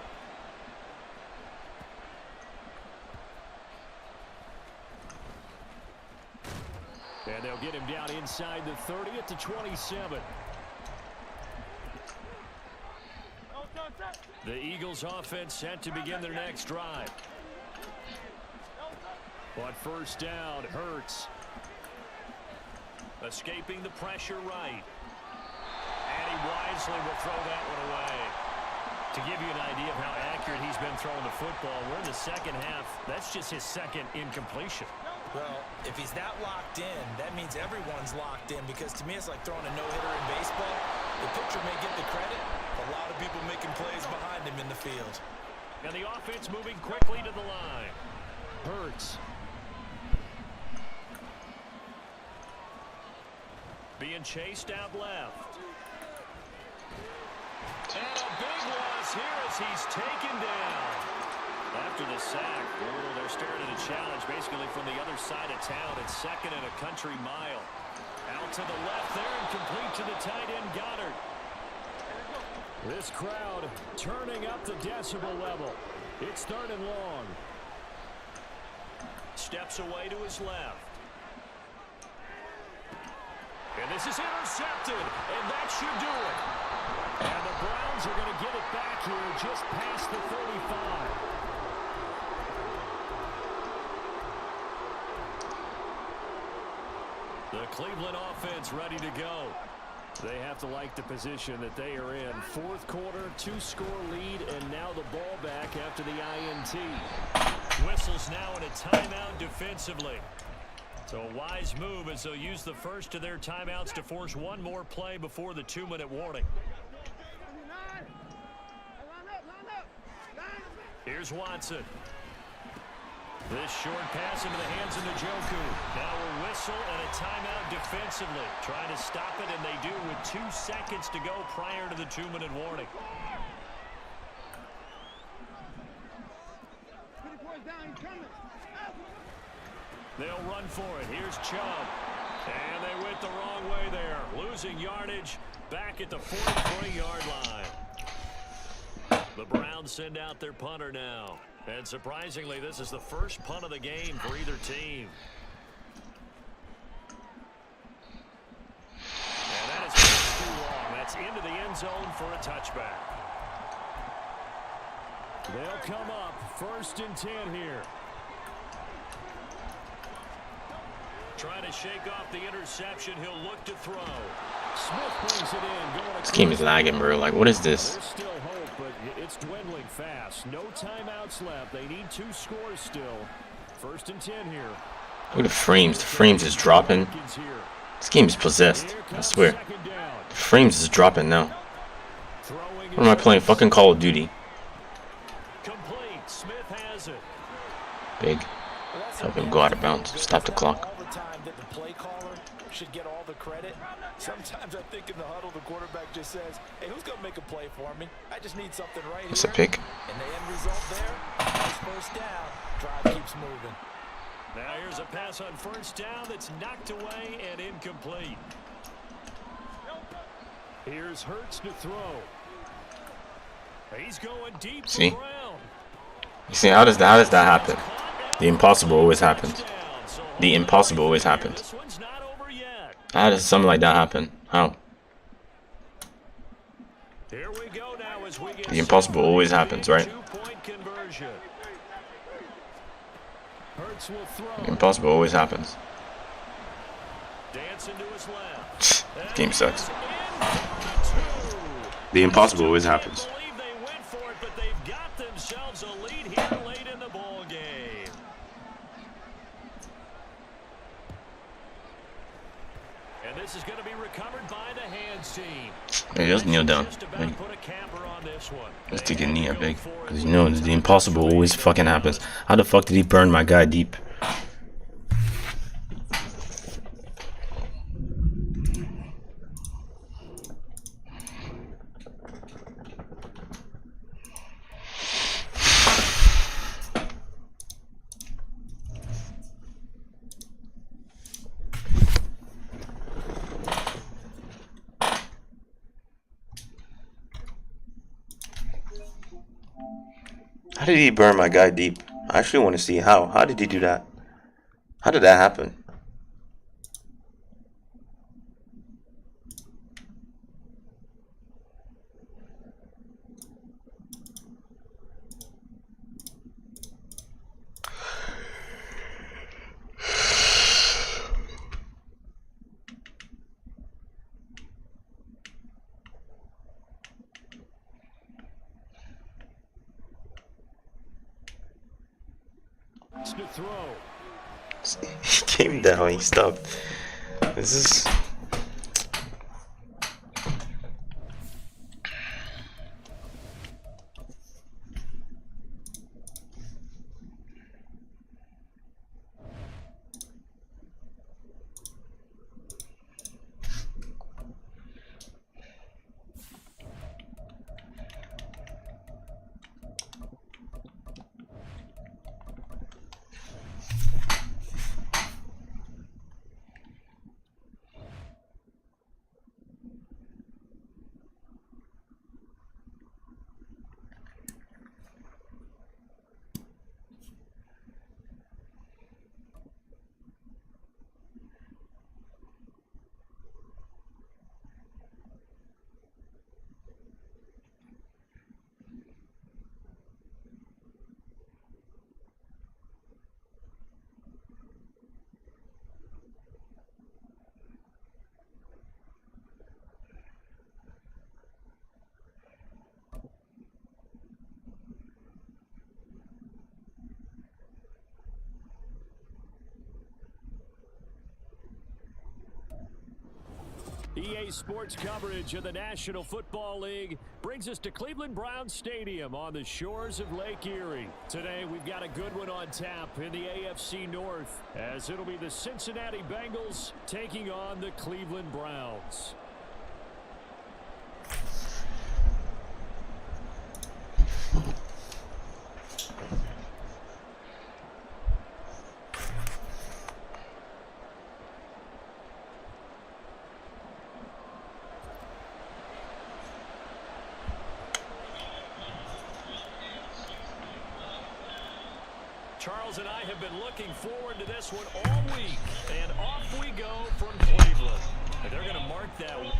And they'll get him down inside the 30 at the 27. The Eagles offense set to begin their next drive. On first down, Hurts. Escaping the pressure right. And he wisely will throw that one away. To give you an idea of how accurate he's been throwing the football, we're in the second half. That's just his second incompletion. Well, if he's that locked in, that means everyone's locked in, because to me it's like throwing a no-hitter in baseball. The pitcher may get the credit, but a lot of people making plays behind him in the field. And the offense moving quickly to the line. Hurts. Being chased out left. And a big loss here as he's taken down. After the sack, they're starting a challenge basically from the other side of town. It's second and a country mile. Out to the left there and complete to the tight end, Goddard. This crowd turning up the decibel level. It's third and long. Steps away to his left. And this is intercepted, and that should do it. And the Browns are going to get it back here just past the 35. The Cleveland offense ready to go. They have to like the position that they are in. Fourth quarter, 2-score lead, and now the ball back after the INT. Whistles now in a timeout defensively. So a wise move as they'll use the first of their timeouts to force one more play before the 2-minute warning. Here's Watson. This short pass into the hands of Njoku. Now a whistle and a timeout defensively. Trying to stop it, and they do with 2 seconds to go prior to the 2-minute warning. They'll run for it. Here's Chubb. And they went the wrong way there. Losing yardage back at the 43-yard line. The Browns send out their punter now. And surprisingly, this is the first punt of the game for either team. And that is too long. That's into the end zone for a touchback. They'll come up first and 10 here. Trying to shake off the interception. He'll look to throw. Smith brings it in. This game is lagging, bro. Like, what is this? There's still hope, but it's dwindling fast. No timeouts left. They need 2 scores still. First and 10 here. Look at the frames. The frames is dropping. This game is possessed. I swear. The frames is dropping now. What am I playing? Fucking Call of Duty. Complete. Smith has it. Big. Help him go out of bounds. Stop the clock. Should get all the credit. Sometimes I think in the huddle the quarterback just says, hey, who's going to make a play for me? I just need something right here. It's a pick. And the end result there, nice first down. Drive keeps moving. Now here's a pass on first down that's knocked away and incomplete. Here's Hurts to throw. He's going deep. See? You see, how does that happen? The impossible always happens. The impossible always happens. How does something like that happen? How? The impossible always happens, right? The impossible always happens. This game sucks. The impossible always happens. This is going to be recovered by the hands team. Hey, just kneel down. Hey. Let's take a knee, big. Because you know, the impossible always fucking happens. How the fuck did he burn my guy deep? How did he burn my guy deep? I actually want to see how. How did he do that? How did that happen? to throw. He came down, he stopped. This is... EA Sports coverage of the National Football League brings us to Cleveland Browns Stadium on the shores of Lake Erie. Today, we've got a good one on tap in the AFC North, as it'll be the Cincinnati Bengals taking on the Cleveland Browns. Charles and I have been looking forward to this one all week, and off we go from Cleveland. And they're going to mark that one.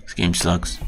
This game sucks.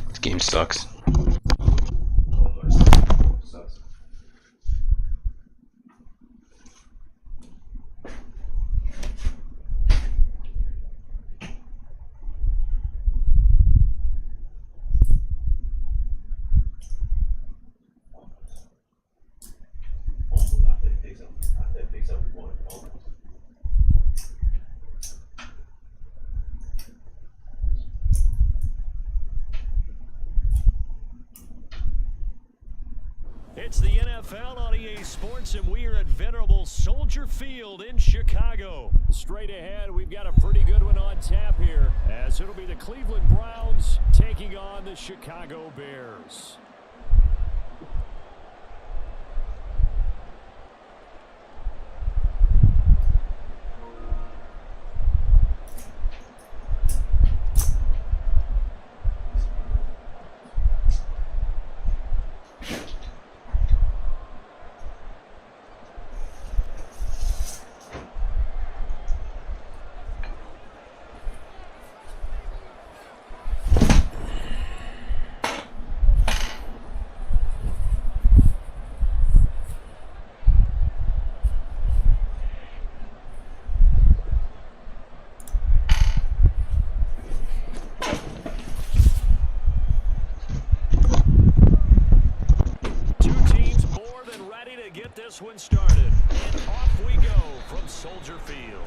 This game sucks. It's the NFL on EA Sports, and we are at venerable Soldier Field in Chicago. Straight ahead, we've got a pretty good one on tap here, as it'll be the Cleveland Browns taking on the Chicago Bears. This one started, and off we go from Soldier Field.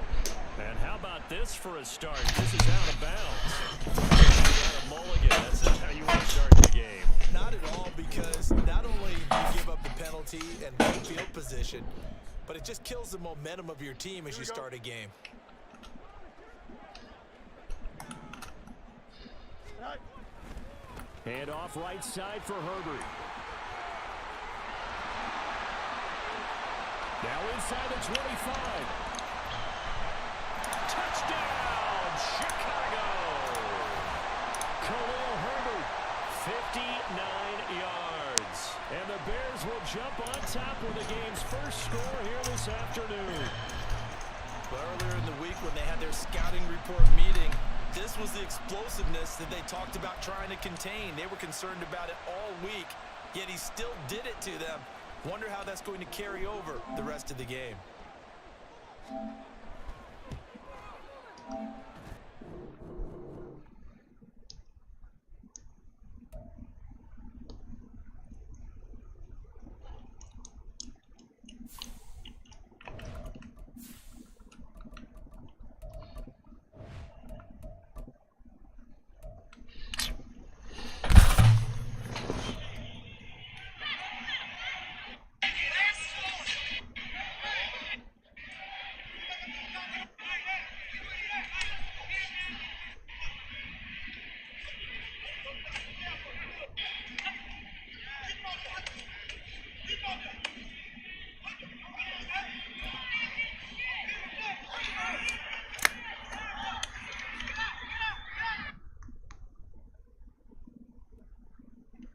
And how about this for a start? This is out of bounds. A mulligan. That's not how you want to start the game. Not at all, because not only do you give up the penalty and field position, but it just kills the momentum of your team as you start a game. Hand off right side for Herbert. Now inside the 25. Touchdown, Chicago. Khalil Herbert, 59 yards. And the Bears will jump on top with the game's first score here this afternoon. But earlier in the week when they had their scouting report meeting, this was the explosiveness that they talked about trying to contain. They were concerned about it all week, yet he still did it to them. Wonder how that's going to carry over the rest of the game.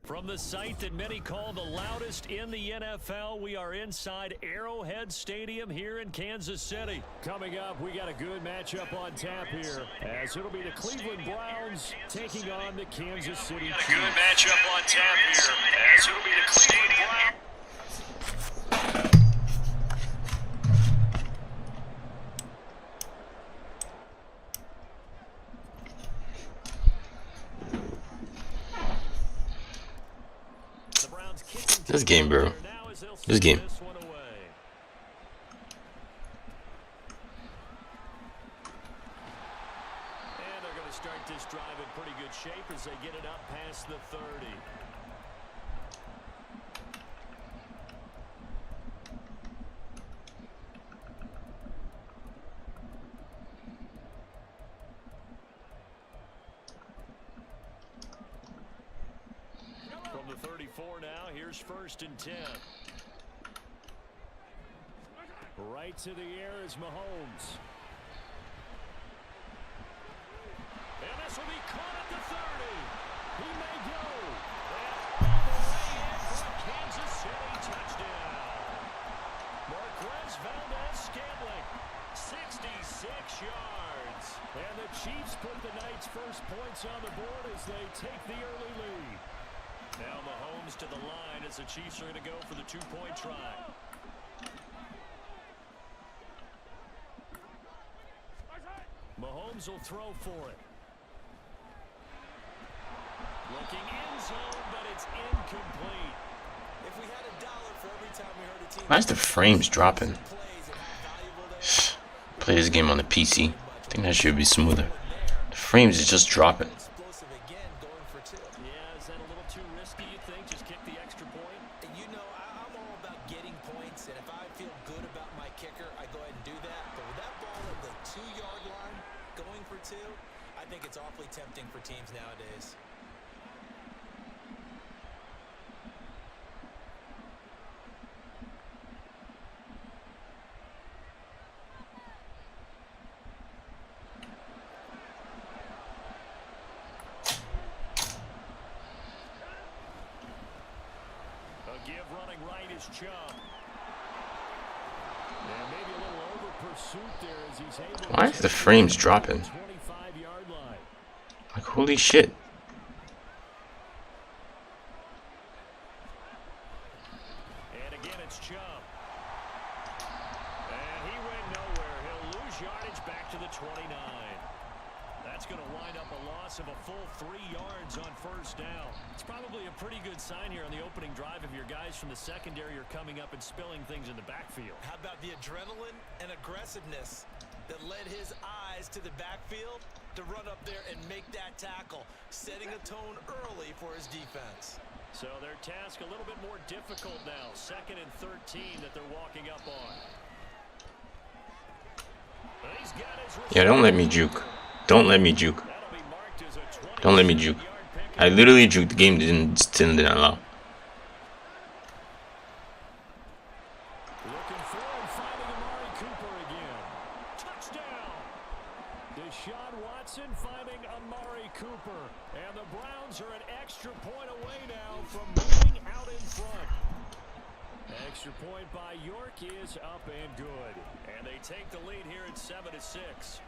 From the site that many call the loudest in the NFL, we are inside Arrowhead Stadium here in Kansas City. Coming up, we got a good matchup on tap here, as it'll be the Cleveland Browns taking on the Kansas City Chiefs. Good matchup on tap here, as it'll be the Cleveland Browns. This game, bro. This game. And they're going to start this drive in pretty good shape as they get it up past the 30. From the 34 now, here's 1st and 10. Right to the air is Mahomes. And this will be caught at the 30. He may go. And all the way in for a Kansas City touchdown. Marquez Valdez-Scantling, 66 yards. And the Chiefs put the Knights' first points on the board as they take the early lead. Now Mahomes to the line as the Chiefs are going to go for the 2-point try. Mahomes will throw for it. Looking end zone, but it's incomplete. If we had $1 for every time we heard a team, Why is the frames dropping? Play this game on the PC. I think that should be smoother. The frames is just dropping. explosive again, going for 2. Yeah, is that a little too risky, you think? Just kick the extra point? You know, I'm all about getting points, and if I feel good about my kicker, I go ahead and do that. But with that ball at the 2-yard line, going for 2, I think it's awfully tempting for teams nowadays. Give running right is Chubb. And maybe a little over pursuit there as he's able. Why is the frames dropping? 25-yard line. Like, holy shit. And again, it's Chubb. And he went nowhere. He'll lose yardage back to the 29. That's going to wind up a loss of a full 3 yards on first down. It's probably a pretty good sign here on the opening drive if your guys from the secondary are coming up and spilling things in the backfield. How about the adrenaline and aggressiveness that led his eyes to the backfield to run up there and make that tackle, setting a tone early for his defense. So their task a little bit more difficult now. 2nd and 13 that they're walking up on. Yeah, don't let me juke. Don't let me juke. Don't let me juke. I literally juked. The game didn't allow. Looking for and finding Amari Cooper again. Touchdown. Deshaun Watson finding Amari Cooper. And the Browns are an extra point away now from moving out in front. Extra point by York is up and good. And they take the lead here at 7-6.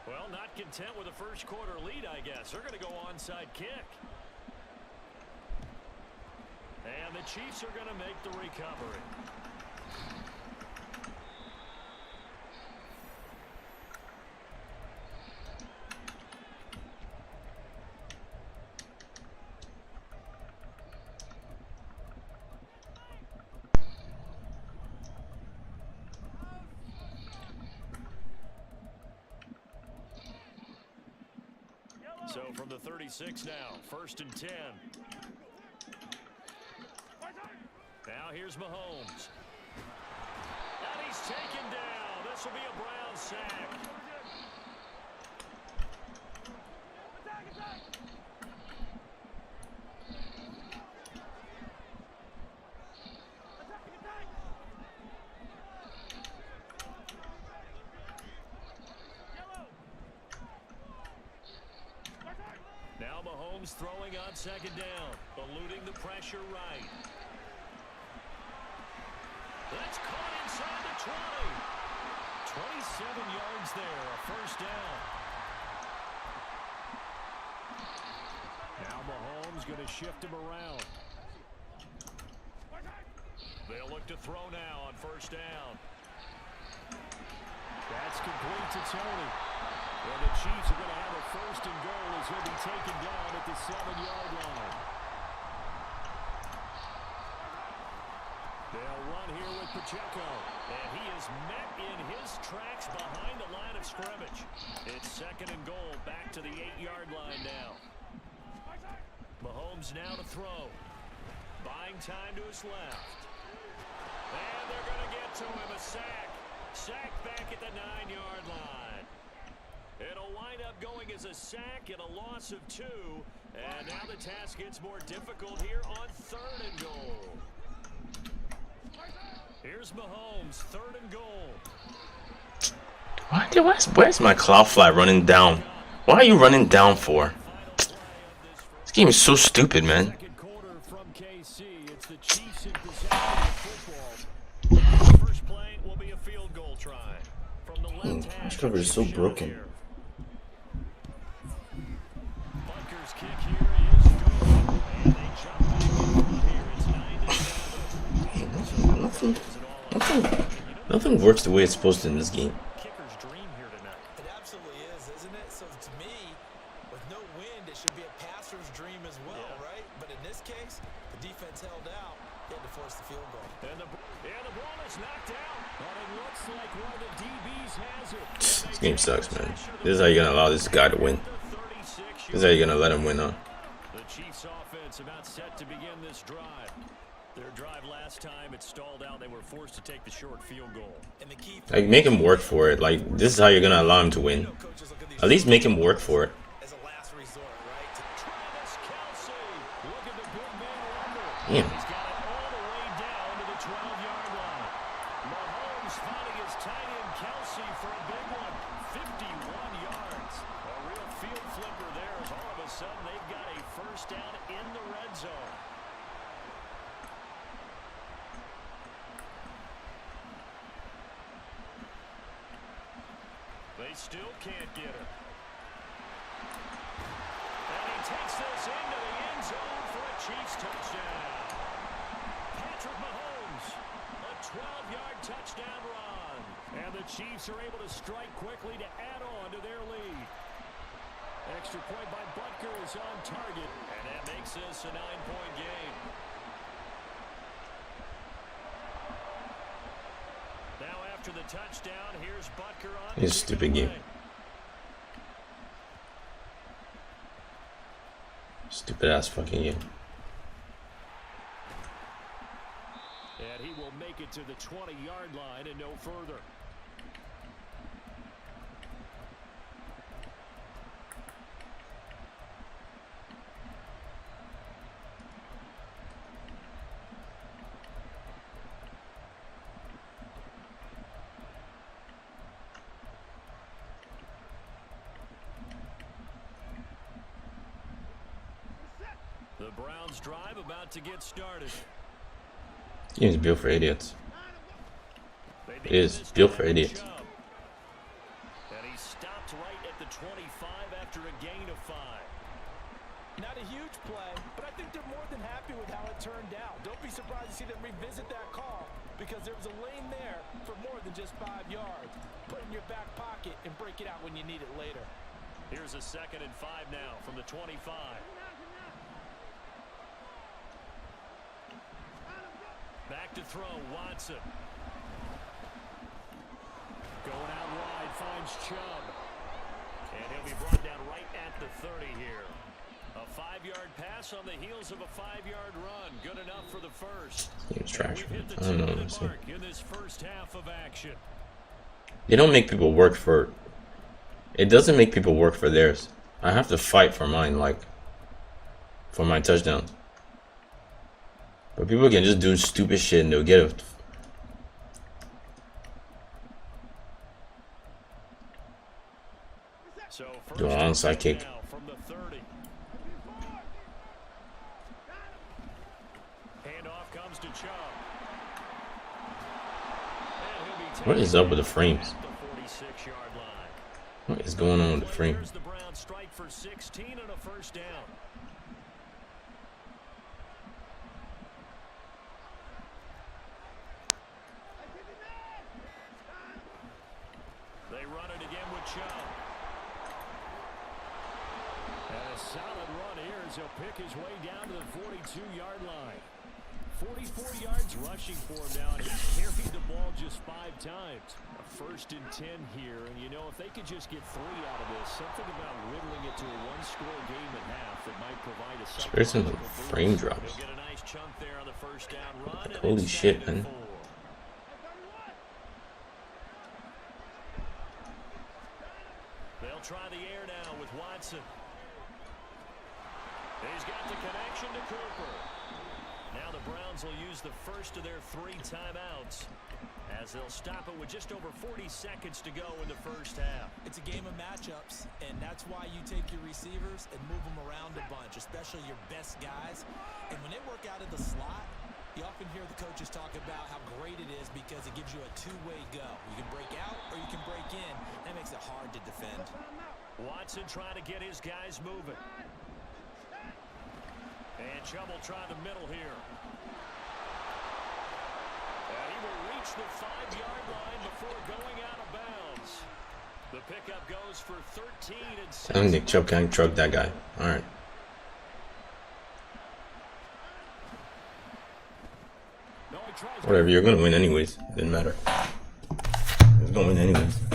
Well, not content with a first quarter lead, I guess. They're going to go onside kick. And the Chiefs are going to make the recovery. So from the 36 now, 1st and 10. Now here's Mahomes. And he's taken down. This will be a Brown sack. Now Mahomes throwing on 2nd down, eluding the pressure right. That's caught inside the 20. 27 yards there, a first down. Now Mahomes going to shift him around. They'll look to throw now on 1st down. That's complete to Tony. And the Chiefs are going to have a 1st and goal as he'll be taken down at the 7-yard line. They'll run here with Pacheco. And he is met in his tracks behind the line of scrimmage. It's 2nd and goal back to the 8-yard line now. Mahomes now to throw. Buying time to his left. And they're going to get to him. A sack. Sack back at the 9-yard line. It'll wind up going as a sack and a loss of 2. And now the task gets more difficult here on 3rd and goal. Here's Mahomes, 3rd and goal. Where's my Cloudfly running down? Why are you running down for? This game is so stupid, man. Second quarter from KC. It's the Chiefs in possession of football. First play will be a field goal try. From the left hash. This cover is so broken. Bucker's kick here is good. And they jump back here. It's 9-7. Nothing works the way it's supposed to in this game. Kicker's dream here tonight. It absolutely is, isn't it? So to me, with no wind, it should be a passer's dream as well, right? But in this case, the defense held out. They had to force the field goal. And the And the ball is knocked out. But it looks like one of the DBs has it. This game sucks, man. This is how you're gonna allow this guy to win. This is how you're gonna let him win, huh? The Chiefs offense about set to begin this drive. Their drive last time, it stalled out. They were forced to take the short field goal. And the key Like, make him work for it. Like, this is how you're gonna allow him to win. At least make him work for it. as a last resort, right? Travis Kelce. Look at the big man under. Damn. He's got it all the way down to the 12-yard line. Mahomes finding his tight end Kelce for a big one. 51 yards. A real field flipper there as all of a sudden they've got a first down in the red zone. They still can't get it. And he takes this into the end zone for a Chiefs touchdown. Patrick Mahomes, a 12-yard touchdown run. And the Chiefs are able to strike quickly to add on to their lead. Extra point by Butker is on target, and that makes this a 9-point game. Now after the touchdown, here's Butker on. It's a stupid game. Stupid ass fucking game. And he will make it to the 20-yard line and no further. The Browns drive about to get started. This game is built for idiots. It is built for idiots. And he stopped right at the 25 after a gain of 5. Not a huge play, but I think they're more than happy with how it turned out. Don't be surprised to see them revisit that call because there was a lane there for more than just 5 yards. Put it in your back pocket and break it out when you need it later. Here's a 2nd and 5 now from the 25. Back to throw, Watson. Going out wide, finds Chubb. And he'll be brought down right at the 30 here. A 5-yard pass on the heels of a 5-yard run. Good enough for the first. Game's trash. We've hit the I don't know what 2-minute to say. mark in this first half of action. They don't make people work for. It doesn't make people work for theirs. I have to fight for mine, like for my touchdowns. But people can just do stupid shit and they'll get it. So Do an onside kick. now from the 30. Handoff comes to Chubb. And he'll be What is up with the frames? at the 46-yard line. What is going on with the frame? Here's the Browns strike for 16 and a first down. They run it again with Chubb. And a solid run here as he'll pick his way down to the 42-yard line. 44 yards rushing for him now, and he's carried the ball just 5 times. A 1st and 10 here, and you know, if they could just get 3 out of this, something about whittling it to a 1-score game at half that might provide a Where's some psychological frame boost. drops? He'll get a nice chunk there on the first down run. And Holy it's shit, 2nd and man. 4. They'll try the air now with Watson. He's got the connection to Cooper. Now the Browns will use the first of their 3 timeouts as they'll stop it with just over 40 seconds to go in the first half. It's a game of matchups, and that's why you take your receivers and move them around a bunch, especially your best guys. And when they work out of the slot, you often hear the coaches talk about how great it is because it gives you a 2-way go. You can break out or you can break in. That makes it hard to defend. Watson trying to get his guys moving. And Chubb will try the middle here. And he will reach the 5-yard line before going out of bounds. The pickup goes for 13 and 6. Tell Nick Chubb can't truck that guy. Alright. Whatever, you're gonna win anyways. Didn't matter. It's gonna win anyways.